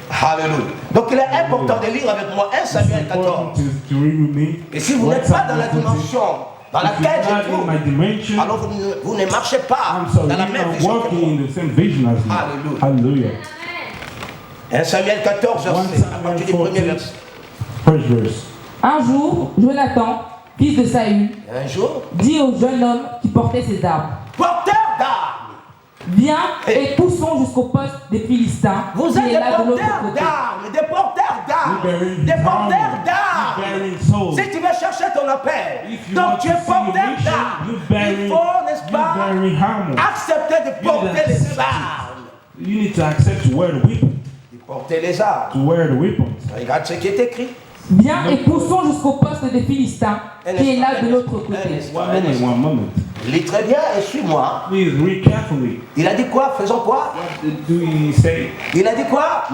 Alléluia. Donc il est important de lire avec moi 1 it's Samuel important 14. to read with me. Et si vous 1 n'êtes pas dans la Samuel 14. dimension dans If laquelle you're je not in my trouve, dimension, alors vous ne marchez pas I'm sorry, dans la you're même not vision que walking moi. in the same vision as me. Hallelujah. Hallelujah. 1 Samuel 14, 1 verset, à partir du premier Samuel verset. 14, first verse. Un jour, Jonathan, fils de Saül, Un jour, dit au jeune homme qui portait ses armes, porteur d'armes. viens et poussons jusqu'au poste des Philistins Vous qui êtes est des là de l'autre porteurs côté. d'armes, des porteurs d'armes, Bearing des porteurs armor, d'armes. bearing souls. Si tu veux chercher ton appel, If you donc want tu to es see your porteur mission, d'armes. you Il bearing, faut, n'est-ce pas, bearing armor. accepter de You porter need to les accept armes. it. You need to accept to wear the weapon. De porter les armes. To wear the weapons. Regarde ce qui est écrit. Viens et poussons jusqu'au poste des Philistins qui est là de l'autre côté. One moment. Lis très bien et suis-moi. Please read carefully. Il a dit quoi? Faisons quoi? Do he say? Il a dit quoi?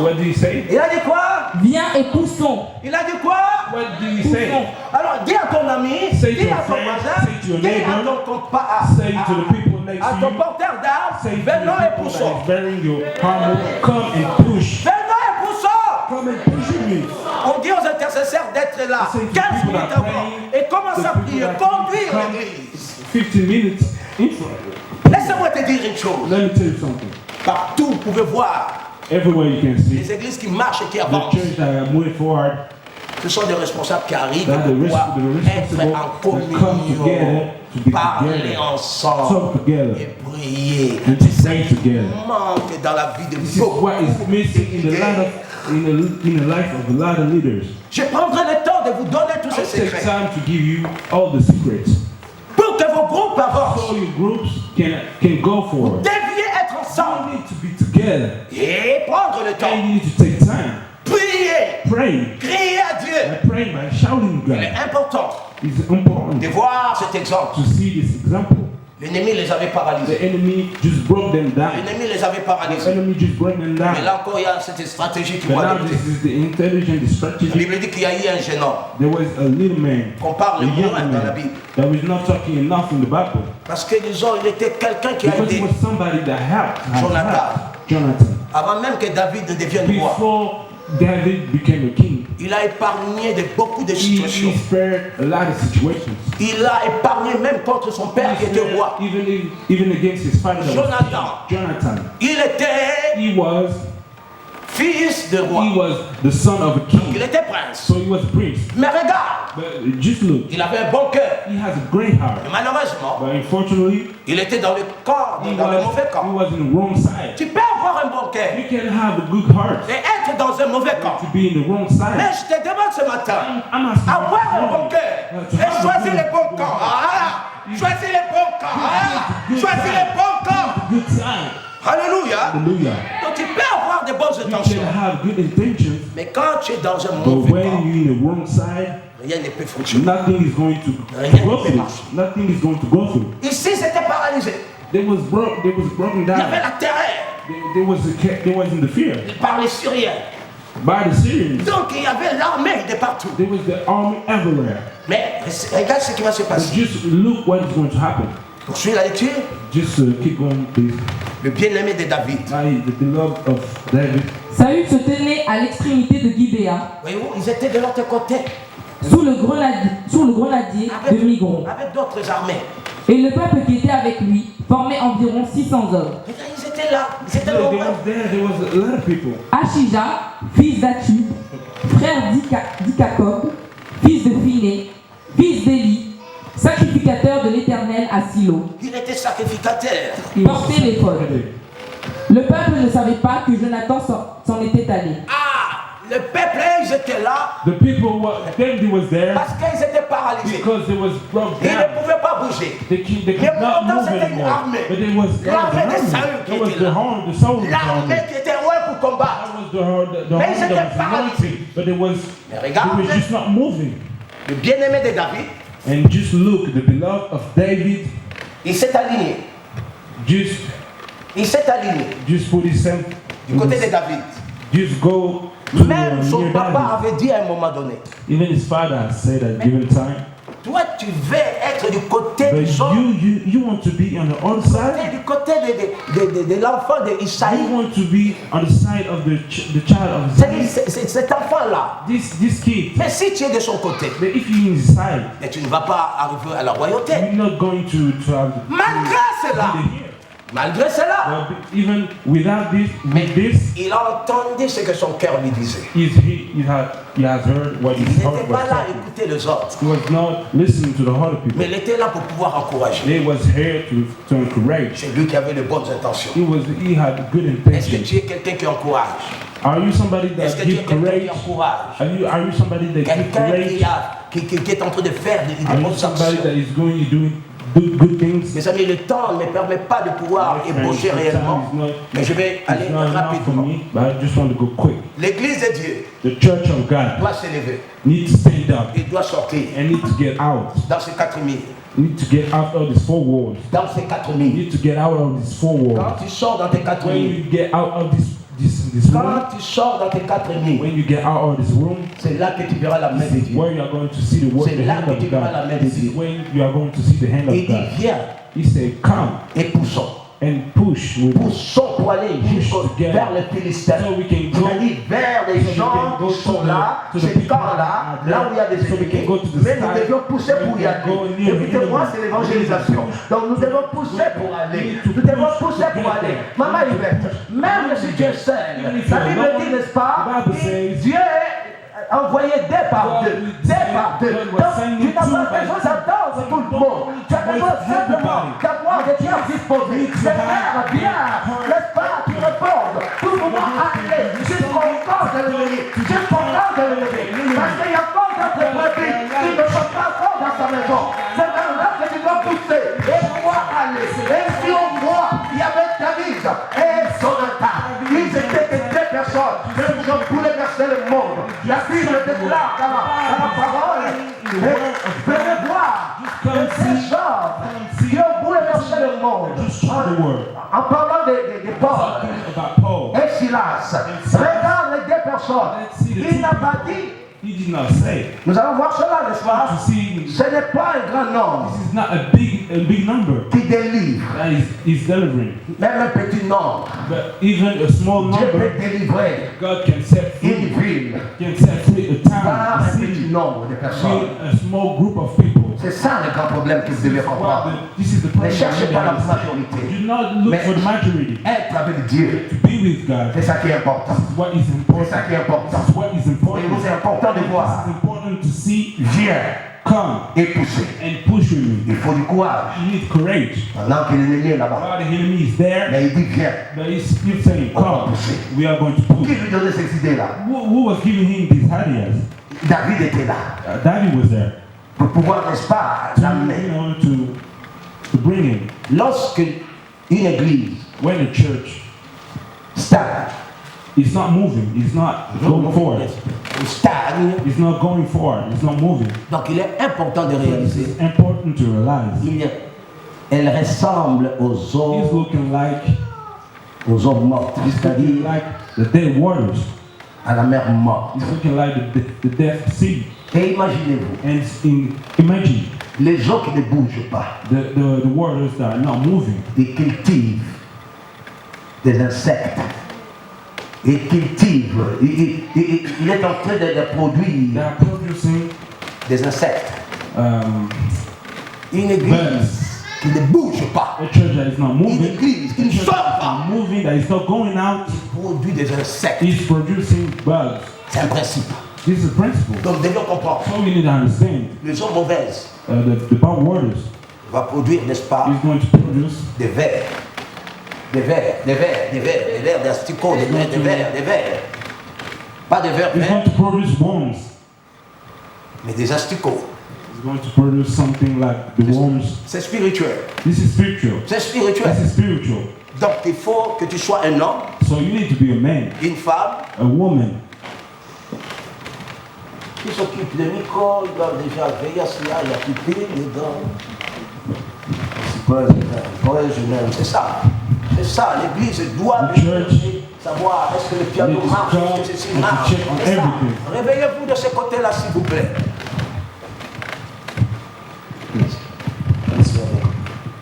What do he say? Il a dit quoi? Viens et poussons. Il a dit quoi? What do you say? Alors dis à ton ami, Say to dis your à ton friend, voisin, say to your dis à neighbor, ton compas, Say to the people next à to ton you. porteur d'armes, Say to venons the et people poussons. that is bearing your armor, come and push. Venons et poussons. Come and push me. On dit aux intercesseurs d'être là Say to 15 people minutes that avant pray, et commence à the people prier, that conduire come l'église. 15 minutes in front. Laissez-moi te dire une chose. Let me tell you something. Partout, vous pouvez voir Everywhere you can see, les églises qui marchent et qui the avancent. church that are moving forward, Ce sont des responsables qui arrivent that pour pouvoir the être responsible en that come communion, together to be parler together, ensemble talk together, et prier. and to pray together. Manque dans la vie de This is beaucoup. what is missing in the life of a lot of leaders. Je prendrai le temps de vous donner tous ces I'll take secrets time to give you all the secrets pour que vos groupes so avancent. your groups can go Vous forward. deviez être You ensemble need to be together et prendre le and temps. you need to take time. Prier, Pray. crier à Dieu. By praying, by shouting Il est God. important It's important de voir cet exemple. to see this example. L'ennemi les avait The paralysés. enemy just broke them down. L'ennemi les avait The paralysés. enemy just broke them Mais down. là encore, il y a cette stratégie qui But va now adopter. this is the intelligent, the La strategy. Bible dit qu'il y a eu un jeune homme There was a little man, qu'on a parle young moins dans la man, Bible. that was not talking enough in the Bible. Parce que disons, il était quelqu'un qui a Because he aidé was somebody that helped. had Jonathan. helped Jonathan. avant même que David ne devienne roi. Before David became a king, Il a épargné de beaucoup de he situations. spared a lot of situations. Il a épargné même contre son père qui était roi. Even against his father, that was Jonathan. king. Jonathan. Il était He was fils de roi. the son of a Il king. était prince. So he was a prince. Mais regarde, But just look, il avait un bon cœur. he has a great heart. Mais malheureusement, But unfortunately, il était dans le camp, he dans le mauvais was camp. in the wrong side. Tu peux avoir un bon cœur You can have a good heart et être dans un mauvais camp. to be in the wrong Mais side. je te demande ce matin, I'm asking you avoir un this bon morning, cœur to et have a choisir good les bons camps. Ah, choisir les bons camps. Ah, choisir les bons camps. have good time. Alléluia. Hallelujah. Donc tu peux avoir de bonnes You intentions. can have good intentions, Mais quand tu es dans un but mauvais when temps, you're in the wrong side, rien ne peut fonctionner. nothing is going to Rien go ne peut through. marcher. Nothing is going to go through. Ici, c'était paralysé. They was broken Il y avait down. la terreur. There wasn't the fear Par les Syriens. by the Syrians. Donc il y avait l'armée de partout. There was the army everywhere. Mais regarde ce qui va se But passer. just look what is going to happen. Poursuis la lecture. Just keep going, please. Le bien-aimé de David. The beloved of David. Saül se tenait à l'extrémité de Gibéa, Voyez-vous, ils étaient de l'autre côté. sous le grenadier de Migron. Avec d'autres armées. Et le peuple qui était avec lui formait environ 600 hommes. Regarde, ils étaient là. Ils étaient They là. was there. There was a lot of people. Achija, fils d'Achub, frère d'Ikakob, fils de Phiné, fils d'Élie, sacrificateur de l'Éternel à Silo, Il était sacrificateur. portait l'éphod. Le peuple ne savait pas que Jonathan s'en était allé. Ah, le peuple, ils étaient là The people they was there parce qu'ils étaient paralysés. because they was broke Ils ne down. pouvaient pas bouger. They Mais could not pourtant, move c'était une anymore. armée. But it was L'armée de Saül qui That was était là. the soldiers' army. L'armée qui était loin pour combattre. That was the Mais army ils étaient that was paralysés. anointed, but it was Mais they regarde, were just not moving. le bien-aimé de David, And just look, the beloved of David il s'est aligné. just Put himself du côté de David. Just go to Même son near papa David. avait dit à un moment donné, Even his father has said at given time, toi tu veux être du côté but du son, you want to be on the other side. du côté de l'enfant de You Isaïe. want to be on the side of the child of C'est-à-dire, Zion. cet enfant-là. This kid. Mais si tu es de son côté, But if you're in his side, mais tu ne vas pas arriver à la royauté. you're not going to have Malgré cela, malgré cela, even without this, il a entendu ce que son cœur lui disait. he has heard what Il his heart n'était was pas là à talking. écouter les autres, He was not listening to the heart of people. mais il était là pour pouvoir encourager. He was here to encourage. C'est lui qui avait de bonnes intentions. He had good Est-ce que intentions. tu es quelqu'un qui encourage? Are you somebody Est-ce that que tu es gives quelqu'un courage? qui encourage? Are you somebody that gives Quelqu'un courage? qui est en train de faire de Are you bonnes somebody actions. that is going to do good things? Mes amis, le temps ne me permet pas de pouvoir ébaucher réellement, mais je vais aller It's not enough for rapidement. me, but I just want to go quick. L'église de Dieu The church of God doit s'élever, needs to stand up il doit sortir and need to get out. dans ces 4000. Need to get out of these four walls. Dans ces 4000. Need to get out of these four walls. Quand tu sors dans tes When 4000, you get out of this room, quand tu sors dans tes 4000, when you get out of this room, c'est là que tu verras la main de Dieu. where you are going to see the work, C'est the là hand que of tu verras la God. main de This is Dieu. when you are going to see the hand Il of dit, God. viens He said, "Come et poussons. and push with us, Poussons pour aller vers les Philistins. so we can go." C'est-à-dire vers les gens qui sont là, ces camps-là, là où il y a des ennemis. Mais nous devions pousser pour y aller. Écoutez-moi, c'est l'évangélisation. Donc nous devons pousser pour aller. Nous devons pousser pour aller. Maman Yvette, même si tu es seul, la Bible dit, n'est-ce pas, Dieu a envoyé deux par deux. Donc tu n'as pas besoin d'attendre tout le monde. Tu as besoin simplement d'avoir des gens disposés. De faire bien, n'est-ce pas, tu réponds pour pouvoir aller jusqu'au camp de l'ennemi. Jusqu'au camp de l'ennemi. Parce qu'il y a encore d'autres brebis qui ne sont pas encore dans sa maison. C'est dans là que tu dois pousser et pouvoir aller. Et si on voit, il y avait David et Jonathan. Ils étaient que deux personnes. Ils ont bouleversé le monde. La Bible déclare dans la parole. Venez voir ces gens qui ont bouleversé le monde. En parlant de Paul et Silas, regarde les deux personnes. Il n'a pas dit. He did not say. Nous allons voir cela, n'est-ce pas? To see, Ce n'est pas un grand nombre this is not a big number qui délivre, that is delivering, même un petit nombre. but even a small Dieu number, peut délivrer God can set une free. ville Can set free a par town, un a petit city, nombre de personnes. a small group of people. C'est ça le grand problème que vous devez comprendre. This is the Ne problem. cherchez pas la majorité. Do not look Mais for the majority. être avec Dieu, To be with God. c'est ça qui est important. What is C'est important? ça qui est important. What is important? Et c'est important de voir. It's important to see. Viens Come et pousser. and push with me. Il faut du courage. You need courage. Pendant que l'ennemi est là-bas. While the enemy is there, Mais il dit viens. but he's still saying, "Come, we are going to Qui push." lui donnait ces idées-là? Who was giving him these ideas? David était là. David was there. Pour pouvoir, n'est-ce pas, l'amener. To bring him. Lorsque une église when the church stagne, is not moving, it's not going forward, stagne, it's not going forward, it's not moving. donc il est important de réaliser, It's important to realize elle ressemble aux it's eaux mortes, looking c'est-à-dire like the dead waters. à la mer morte. It's looking like the Dead Sea. Et imaginez-vous, And imagine les eaux qui ne bougent pas, the waters that are not moving. ils cultivent des insectes. Il cultive, il est en train de produire They are producing des insectes. Une église qui ne bouge pas, a church that is not une moving, église qui ne a church sort that is pas, not moving, that is not going out, produit des insectes. is producing bugs. C'est un principe. This is a principle. Donc nous devons comprendre. So we need to understand Les eaux mauvaises the bad waters va produire, n'est-ce pas, is going to produce des vers. Des asticots, des vers. Pas des vers it's going verts, to produce worms. mais des asticots. It's going to produce something like the worms. C'est spirituel. This is spiritual. C'est spirituel. This is spiritual. Donc il faut que tu sois un homme, So you need to be a man, une femme, a woman qui s'occupe des micros, il doit déjà veiller à cela, il a coupé dedans. C'est ça. C'est ça, l'église doit savoir est-ce que le piano marche, est-ce que ceci marche. C'est ça. Réveillez-vous de ce côté-là, s'il vous plaît.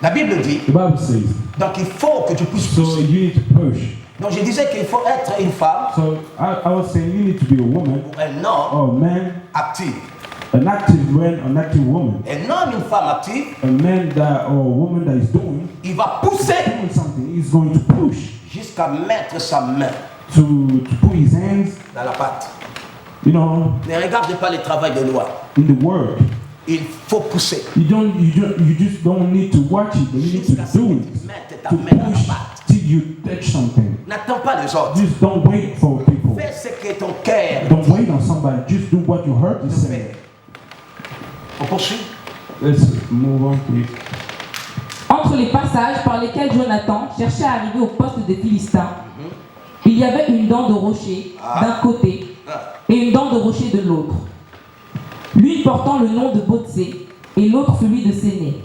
La Bible dit, The Bible says, donc il faut que tu puisses so pousser. you need to push. Donc je disais qu'il faut être une femme So I was saying you need to be a woman ou un homme or a man, actif. an active man, an active woman. Un homme, une femme active, A man that or a woman that is doing il va pousser something, he's going to push jusqu'à mettre sa main to put his hands, dans la pâte. you know, Ne regarde pas le travail de loi. in the work. Il faut pousser. You just don't need to watch it, but you need to Jusqu'à ce que do tu it. mettes ta To main dans la push pâte. till you touch something. N'attends pas les autres. Just don't wait for people. Fais ce que ton cœur. Don't wait on somebody. Just do what your heart is saying. On poursuit. Let's move on, please. Entre les passages par lesquels Jonathan cherchait à arriver au poste des Philistins, il y avait une dent de rocher d'un côté et une dent de rocher de l'autre. L'une portant le nom de Botsé et l'autre celui de Séné.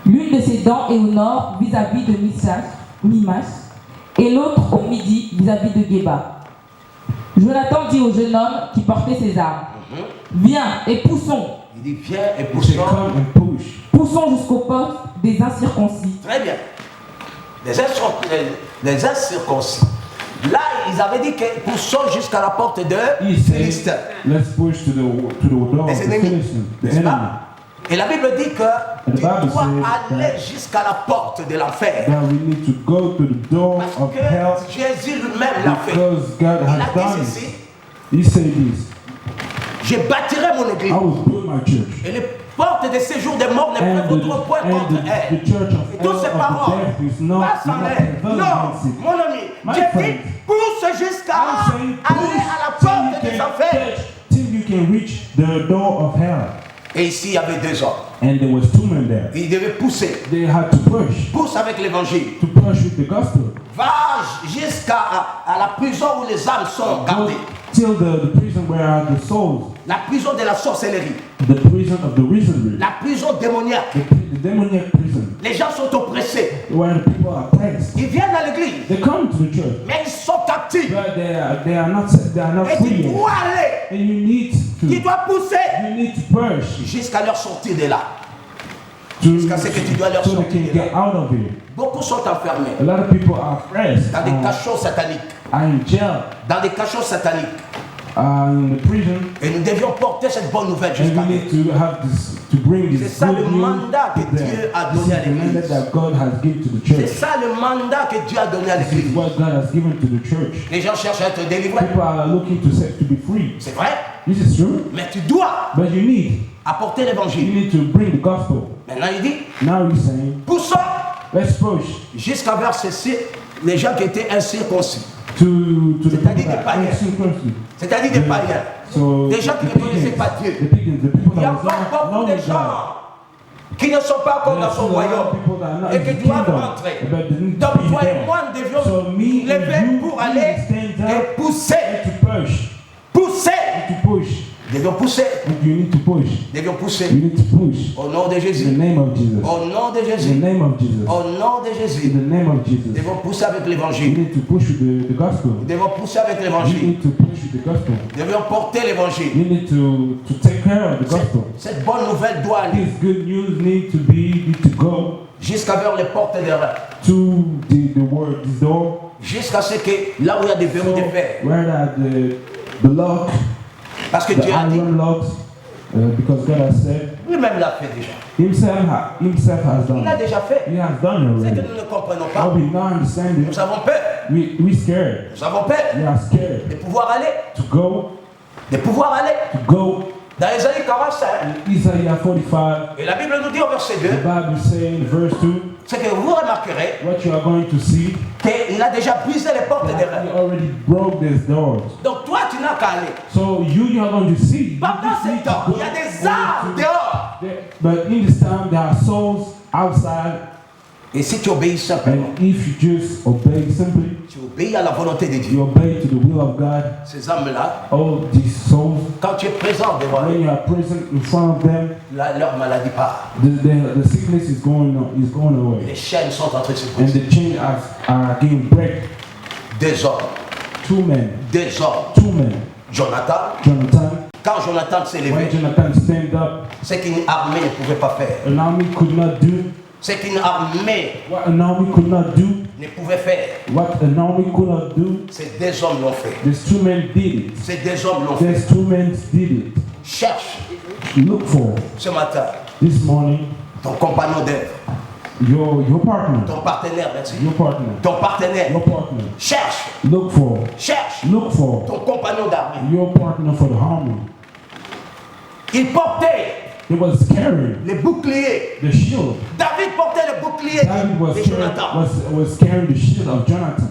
L'une de ces dents est au nord vis-à-vis de Mimash et l'autre au midi vis-à-vis de Geba. Jonathan dit au jeune homme qui portait ses armes, viens et poussons. Il dit viens et You say poussons. come and push. Poussons jusqu'au poste des incirconcis. Très bien. Les incirconcis. Là, ils avaient dit que poussons jusqu'à la porte de He Philistin. said, let's push to the door of Les the ennemis. Philistines, the N'est-ce enemy. pas? Et la Bible dit que And the tu dois Bible says aller jusqu'à la porte de l'enfer. That we need to go to the door Parce of hell que Jésus lui-même l'a fait. because God Il has a done dit it. ceci, He said this, je bâtirai mon église. I will build my church. Et les portes de séjour des morts ne prévaudront point contre elle. the church of Et toutes ces hell paroles, of the death is not, passe en l'air. Non, mon ami, My j'ai dit, friend, pousse jusqu'à I'm saying aller à la porte des enfers. till you can reach the door of hell. Et ici, il y avait deux hommes. And there was two men there. Ils devaient pousser. They had to push Pousse avec l'évangile. with the gospel. Va jusqu'à à la prison où les âmes sont Go gardées. till the prison where are the souls. La prison de la sorcellerie. The prison of the wizardry. La prison démoniaque. The demoniac prison. Les gens sont oppressés. Where the people are pressed. Ils viennent à l'église, They come to the church. mais ils sont captifs. But they are not Et free tu yet. dois aller. And you need Tu to dois pousser push jusqu'à leur sortir de là. to Jusqu'à ce que tu dois leur so they sortir can de là. get out of here. Beaucoup sont enfermés A lot of people are pressed, dans des cachots sataniques. are in jail, Dans des cachots sataniques. are in the prison, Et nous devions porter cette bonne nouvelle and jusqu'à we eux. need to have this to bring C'est this ça good le news mandat que to them. Dieu a This donné à is the mandate l'église. that God has given to the C'est church. ça le mandat que Dieu a donné à This is l'église. what God has given to the church. Les gens cherchent à être délivrés. People are looking to be free. C'est vrai. This is true, Mais tu dois but you need apporter l'évangile. to bring the gospel. Maintenant, il dit, Now he's saying, poussons let's push jusqu'à vers ceci les gens qui étaient incirconcis. to the C'est-à-dire people des that païens. are circumcised. C'est-à-dire des païens. So Des gens qui the ne connaissaient pagans, pas Dieu. the people Il y that a was encore not beaucoup de knowing God. gens qui ne sont pas encore dans son royaume et qui doivent rentrer. Donc toi et moi, nous devions lever pour aller et pousser. Pousser. Nous devions pousser. Nous devions pousser. Au nom de Jésus. Au nom de Jésus. Au nom de Jésus. Nous devons pousser avec l'évangile. Nous devons pousser avec l'évangile. Nous devons porter l'évangile. Cette bonne nouvelle doit aller jusqu'à vers les portes des reins. Jusqu'à ce que là où il y a des verrous de fer. Parce que Dieu a dit, because God has said, lui-même l'a fait déjà. Himself has done. Il l'a déjà fait. He has done C'est que already. nous ne comprenons pas. But we not understand it. Nous avons peur. We scared. Nous avons peur We are scared de pouvoir aller. to go Dans Ésaïe 45. Isaiah 45. Et la Bible nous dit au verset 2. The Bible say in verse 2. C'est que vous remarquerez What you are going to see. qu'il a déjà brisé les portes des reins. He already broke these doors. Donc toi tu n'as qu'à aller. So you are going to see. Pendant ce temps, il y a des âmes dehors. But in this time there are souls outside. Et si tu obéis simplement, And if you just obey simply, tu obéis à la volonté de Dieu, you obey to the will of God, ces âmes-là, all these souls, quand tu es présent devant when eux, you are present in front of them, leur maladie part. the sickness is going away. Les chaînes sont en train de se And briser. the chains are getting break. Des hommes, Two men. Jonathan, quand Jonathan s'est when levé, Jonathan stand up, ce qu'une armée ne pouvait pas faire, an army could not do, ce qu'une armée what an army could not do, ne pouvait faire, what an army could not do, c'est des hommes l'ont fait. these two men did it. C'est des hommes l'ont fait. These two men did it. Cherche Look for ce matin this morning ton compagnon d'œuvre, your partner, ton partenaire, merci. your partner, Ton partenaire. your partner. Cherche Look for ton compagnon d'armée. your partner for the army. Il portait He was carrying les boucliers. the shield. David portait le bouclier David de Jonathan. was carrying the shield of Jonathan.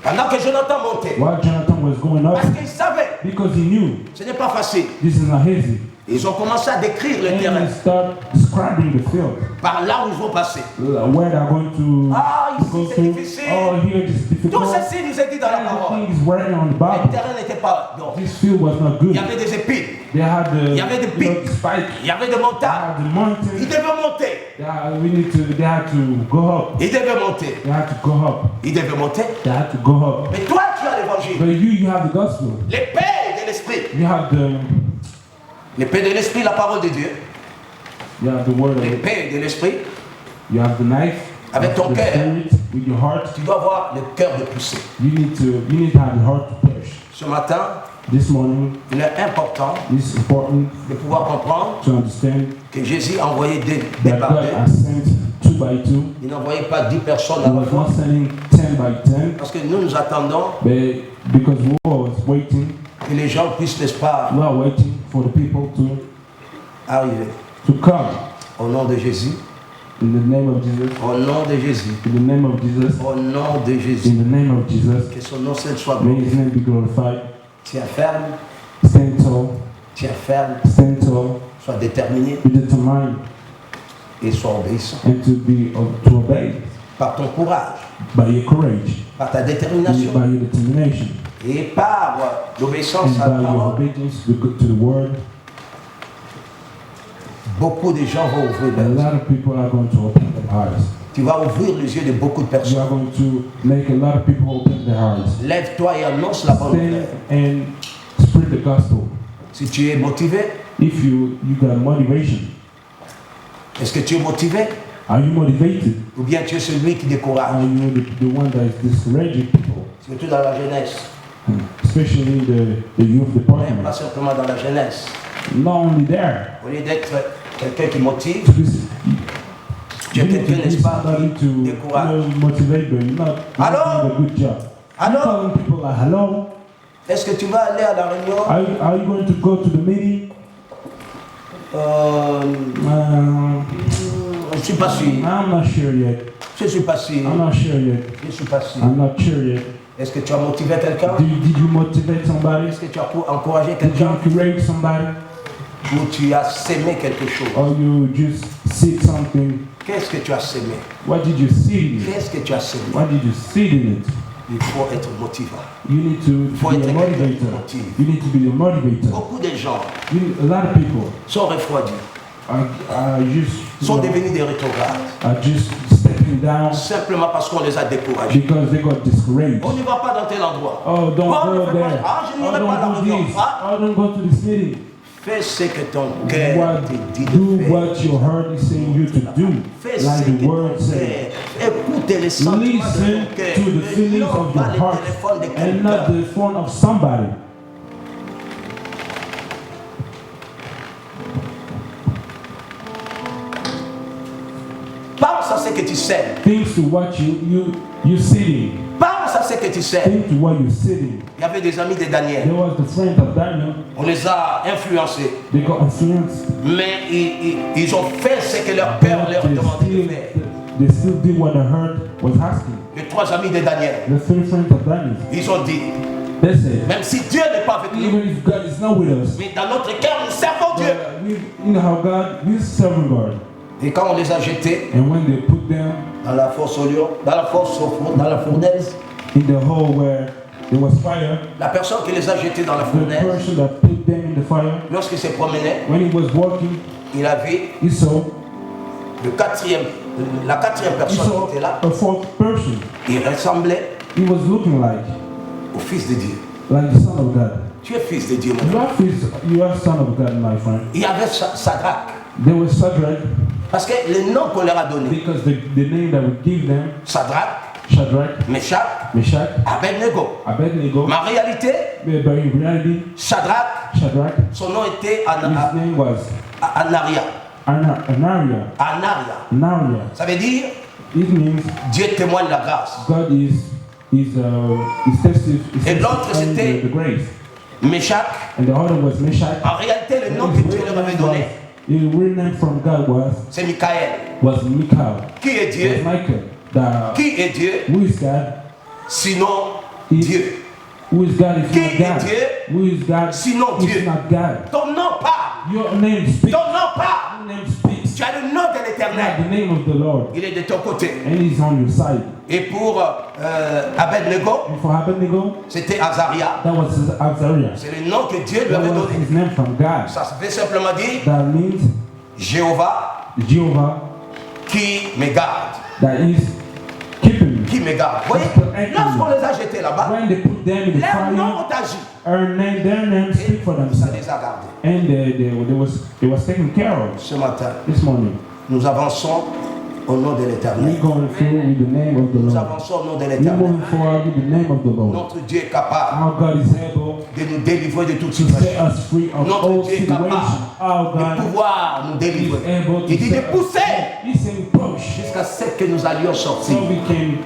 Pendant que Jonathan montait. While Jonathan was going up, Parce qu'il savait, because he knew ce n'est pas facile. this is not easy. Ils ont commencé à décrire le terrain And he started describing the field, par là où ils vont passer. where they're going to Ah, ici go c'est to. difficile. Oh, here this is Tout difficult. ceci nous est dit dans la parole. Everything is written on the Le Bible. terrain n'était pas. Non. This field was not Il good. y avait des épines, They had the, Il y avait des pics. the spike. il y avait des They montagnes. had the mountain. Ils devaient monter. They had to go up. Ils devaient monter. They had to go up. Ils devaient monter. They had to go up. Mais toi, tu as l'évangile. But you have the gospel. L'épée de l'esprit. You have L'épée de l'esprit, la parole de Dieu. the word of it. L'épée de l'esprit. You have the knife. Avec ton the cœur. spirit, with your heart. Tu dois avoir le cœur de pousser. You need to have the heart to push. Ce matin, This morning, il est important it's important de pouvoir comprendre to understand que Jésus a envoyé des that God parties. has sent 2 by 2. Il n'envoyait pas 10 personnes He à la was fois. not sending 10 by 10, Parce que nous attendons but because we was waiting, que les gens puissent, n'est-ce pas, we are waiting for the people arriver. to come. Au nom de Jésus. In the name of Jesus. Au nom de Jésus. In the name of Jesus. Au nom de Jésus. In the name of Jesus. Que son nom seul soit May glorifié. His name be glorified. Tiens ferme, Stand tall. tiens ferme, Stand tall. sois déterminé Be determined et sois obéissant. and to obey Par ton courage, by your courage, par ta by détermination your determination, et par l'obéissance and à la by your parole. obedience to the word. Beaucoup de gens vont ouvrir A leurs yeux. lot of people are going to open their eyes. Tu vas ouvrir les yeux de beaucoup de You personnes. are going to make a lot of people open their eyes. Lève-toi et annonce la bonne Stand nouvelle. and spread the gospel. Si tu es motivé, If you got motivation, est-ce que tu es motivé are you motivated? ou bien tu es celui qui décourage? Are you the one that is discouraging people, Surtout dans la jeunesse. especially the youth Même pas department? simplement dans la jeunesse. Not only there, Au lieu d'être quelqu'un qui motive, because tu you es need to quelqu'un, be n'est-ce pas, somebody qui to décourage. motivate, but you're not Hello? doing a good job. You're Hello? telling people like, hello, Est-ce que tu vas aller à la réunion? are you going to go to the meeting? Je ne suis pas sûr. I'm not sure yet. Je ne suis pas sûr. I'm not sure yet. Je ne suis pas sûr. I'm not sure yet. Est-ce que tu as motivé quelqu'un? Did you motivate somebody? Est-ce que tu as encouragé Did you quelqu'un? encourage somebody? Ou tu as sémé quelque chose. Or you just seed something. Qu'est-ce que tu as sémé? What did you seed in it? Qu'est-ce que tu as sémé? What did you seed in it? Il faut être motivant. You need to Faut be être a motivator. motivé. You need to be a motivator. Beaucoup de gens A lot of people sont refroidis, are just, sont devenus des rétrogrades, are just stepping down simplement parce qu'on les a découragés. because they got discouraged. On ne va pas dans tel endroit. Oh, don't Oh, ne go fais pas there. ça. Ah, je Oh, n'irai pas à la don't do réunion. this. Ah, Oh, don't go to this meeting. fais ce que ton cœur What, te dit do de faire. what your heart is saying you to do, Fais ce like que the ton word says. cœur. Écoute les sentiments de Listen ton cœur. to the Et feelings non of pas your le heart téléphone de and not quelqu'un. the phone of somebody. Pense à ce que tu sèmes. Think to what you sitting. Pense à ce que tu sèmes. Think to what you're sitting. Il y avait des amis de Daniel. There was the friend of Daniel. On les a influencés. They got influenced. Mais ils ont fait ce que leur père leur demandait de faire. They still did what the heart was asking. Les trois amis de Daniel, The three friends of Daniel. ils ont dit, They said, même si Dieu n'est pas avec nous, even if God is not with us, mais dans notre cœur, nous servons Dieu. you know how God, we serve God. Et quand on les a jetés And when they put them dans la fosse au lion, dans la fournaise, in the hole where there was fire, la personne qui les a jetés dans la the fournaise, person that put them in the fire, lorsqu'il se promenait, when he was walking, il a vu he saw la quatrième personne qui était là. a fourth person. Il ressemblait He was looking like au Fils de Dieu. the Son of God. Tu es Fils de Dieu, mon frère. You are Son of God, my friend. Il y avait Sadrach. They were Shadrach, Parce que le nom qu'on leur a donné, because the name that we give them, Sadrach, Shadrach, Meshach, Meshach, Abednego. Abednego, Mais en réalité, but in reality, Shadrach, Shadrach, son nom était his name was Anaria. Anaria. Anaria. Anaria. Ça veut dire It means Dieu témoigne la grâce. God is testifying Et l'autre, c'était- the grace. Meshach, And the other was Meshach. en réalité, le nom que Dieu leur avait donné, The real name from God c'est Michael. was Michael. Qui est Dieu? Was Michael. The, Qui est Dieu? who is God? Sinon Is- Dieu. Who is God if Qui not est God? Dieu? Who is God Sinon if Dieu. not God? Ton nom parle. Your name speaks. Ton nom parle. Your name speaks. Tu as le nom de Not l'Éternel. the name of the Lord. Il est de ton côté. And he's on your side. Et pour Abednego, And for Abednego, c'était Azaria. that was Azariah. C'est le nom que Dieu lui That avait was donné. his name from God. Ça veut simplement dire That means Jéhovah Jehovah qui me garde. that is keeping me. Qui me garde. Vous voyez, lorsqu'on les a jetés là-bas, When they put them in the leurs noms fire, ont agi. their names speak for Ça themselves. les a gardés. And they was taken care of Ce matin, this morning. nous avançons au nom de We're l'Éternel. going through with the name of the Nous Lord. avançons au nom de We're l'Éternel. moving forward with the name of the Lord. Notre Dieu est capable Our God is able de nous délivrer de toute to set situation. us free of Notre all Dieu est situations. Our capable de God pouvoir nous is délivrer. able to Il dit de set us pousser free. He's saying push. jusqu'à ce que nous allions sortir. So we can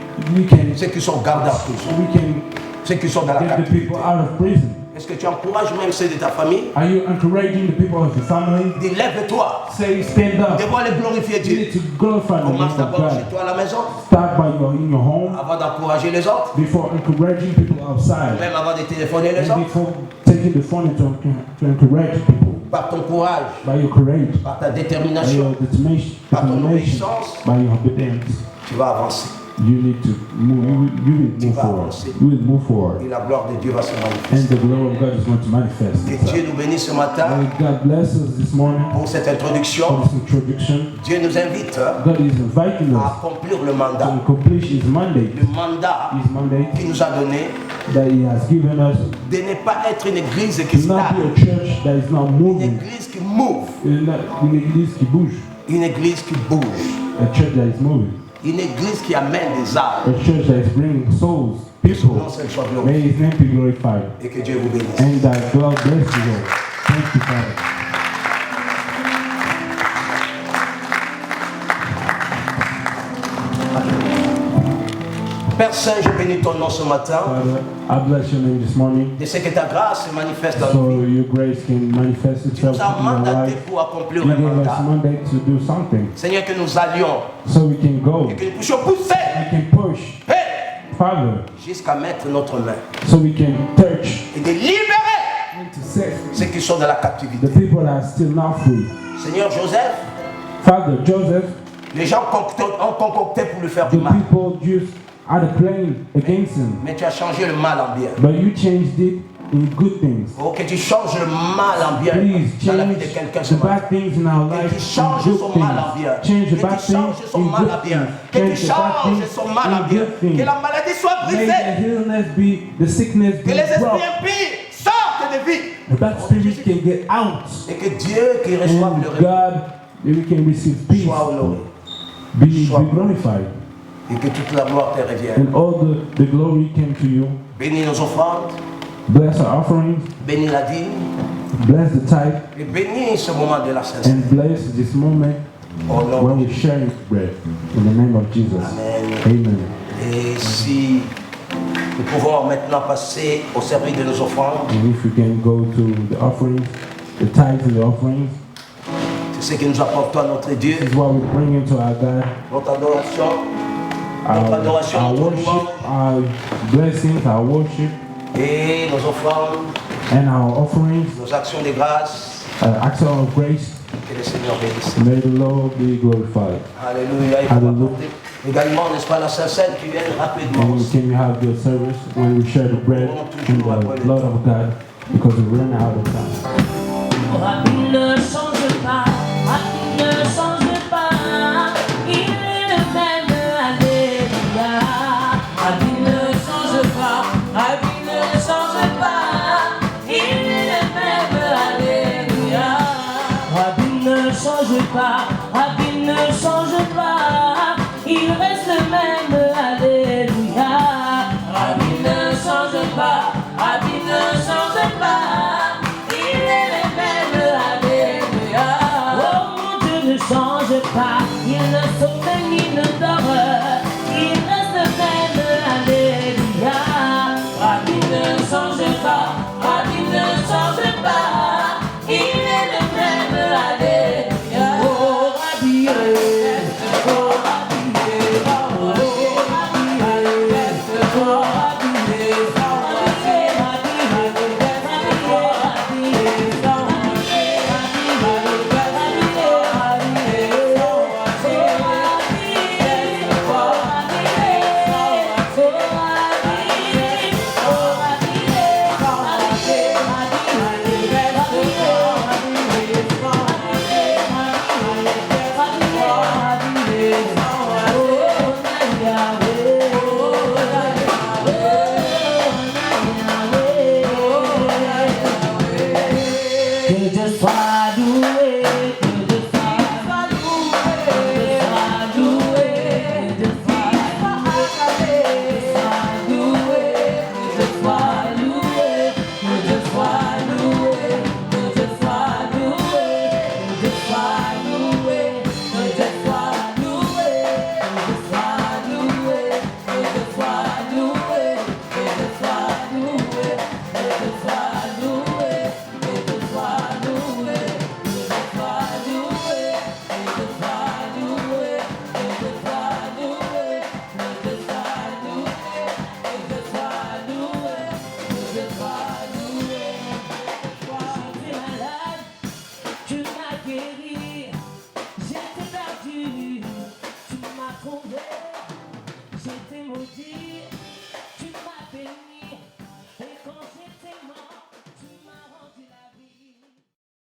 Ceux qui sont gardés en prison, ceux qui sont dans la get the captivité. people out of prison. Est-ce que tu encourages même ceux de ta famille? Are you encouraging the people of your family? Dis lève-toi. Say stand up. Devons aller glorifier You Dieu. need to glorify the name Commence of d'abord chez God. toi à la maison Start by in your home avant d'encourager les autres, before encouraging people outside. même avant de téléphoner les And autres. before taking the phone to encourage people. Par ton courage, By your courage, par ta by détermination, your determination, par ton obéissance, by your obedience. tu vas avancer. You need to move. You will Tu move vas forward. avancer. You will move forward, Et la gloire de Dieu va se and manifester. the glory of God is going to manifest. Que Dieu nous bénisse ce matin May God bless us this morning pour cette for introduction. this introduction. Dieu nous invite God is inviting à us accomplir le to mandat. accomplish His mandate. Le mandat His mandate qu'il nous a donné that He has given us. de ne pas être une église qui To not stagne, be a church that is not une moving. église qui move, Une église qui bouge. une église qui bouge, A church that is moving. une église qui amène des âmes. A church that is bringing souls, Que son nom people. seul soit glorifié May His name be glorified. et que Dieu vous bénisse. And that God bless you all. Thank you, Father. Père Saint, je bénis ton nom ce matin. Father, I bless your name this morning. De ce que ta grâce se manifeste dans So nos vies. your grace can manifest Tu itself nous as in our mandaté life. pour accomplir You le gave us mandat. mandate to do something. Seigneur, que nous allions So we can go. et que nous puissions pousser We can push. hey, Father. jusqu'à mettre notre main So we can touch et de libérer and to set ceux qui sont dans la the captivité. people that are still not free. Seigneur Joseph, Father Joseph, les gens ont concocté pour lui faire the du mal. people just had a plan against him, Mais tu as changé le mal en bien. but you changed it in good things. Oh, que tu changes le mal en bien Please dans la vie de change quelqu'un the ce matin. bad things in our Que tu life changes in son good mal en bien. things. Change Que the bad tu changes things son in mal en good bien. things. Que tu Change the bad changes things son mal en in bien. good things. Que la maladie soit May brisée. the illness be, the sickness Que be les esprits broke. impies sortent de vie. The bad spirit can get out. Et que Dieu qui reçoive le And repos God, we can receive peace, soit honoré. be glorified. Et que toute la gloire te revienne. And all the glory came to you. Bénis nos offrandes. Bless our offerings, Bénis la dîme. bless the tithe, Et bénis ce moment de la sincérité. and bless this moment Au nom when de we share bread. In the name of Jesus. Amen. Amen. Et si nous pouvons maintenant passer au service de nos offrandes, And if we can go to the offerings, the tithes and the offerings, c'est ce que nous apportons à notre Dieu, this is what we bring into our God, notre adoration, notre adoration, our notre worship, louange our blessings, our worship, et nos offrandes, and our offerings, nos actions de grâce. acts of grace. Que le Seigneur bénisse. May the Lord be glorified. Alléluia. Il faut Hallelujah. apporter également, n'est-ce pas, la Sainte qui vient rapidement And aussi. can you have your service when we share the bread and the blood of God, because we run out of time. Rabbi ne change pas, Rabbi ne change pas, il est le même, alléluia. Rabbi ne change pas, Rabbi ne change pas, il est le même, alléluia. Rabbi ne change pas, Rabbi ne change pas, il reste le même, alléluia. Rabbi ne change pas, Rabbi ne change pas, il est le même, alléluia. Oh mon Dieu ne change pas, il ne sommeille ni ne dort, il reste le même, alléluia. Rabbi ne change pas, Rabbi ne change pas, il est le même, alléluia. Oh Rabbi, oh Rabbi, oh Rabbi, oh Rabbi,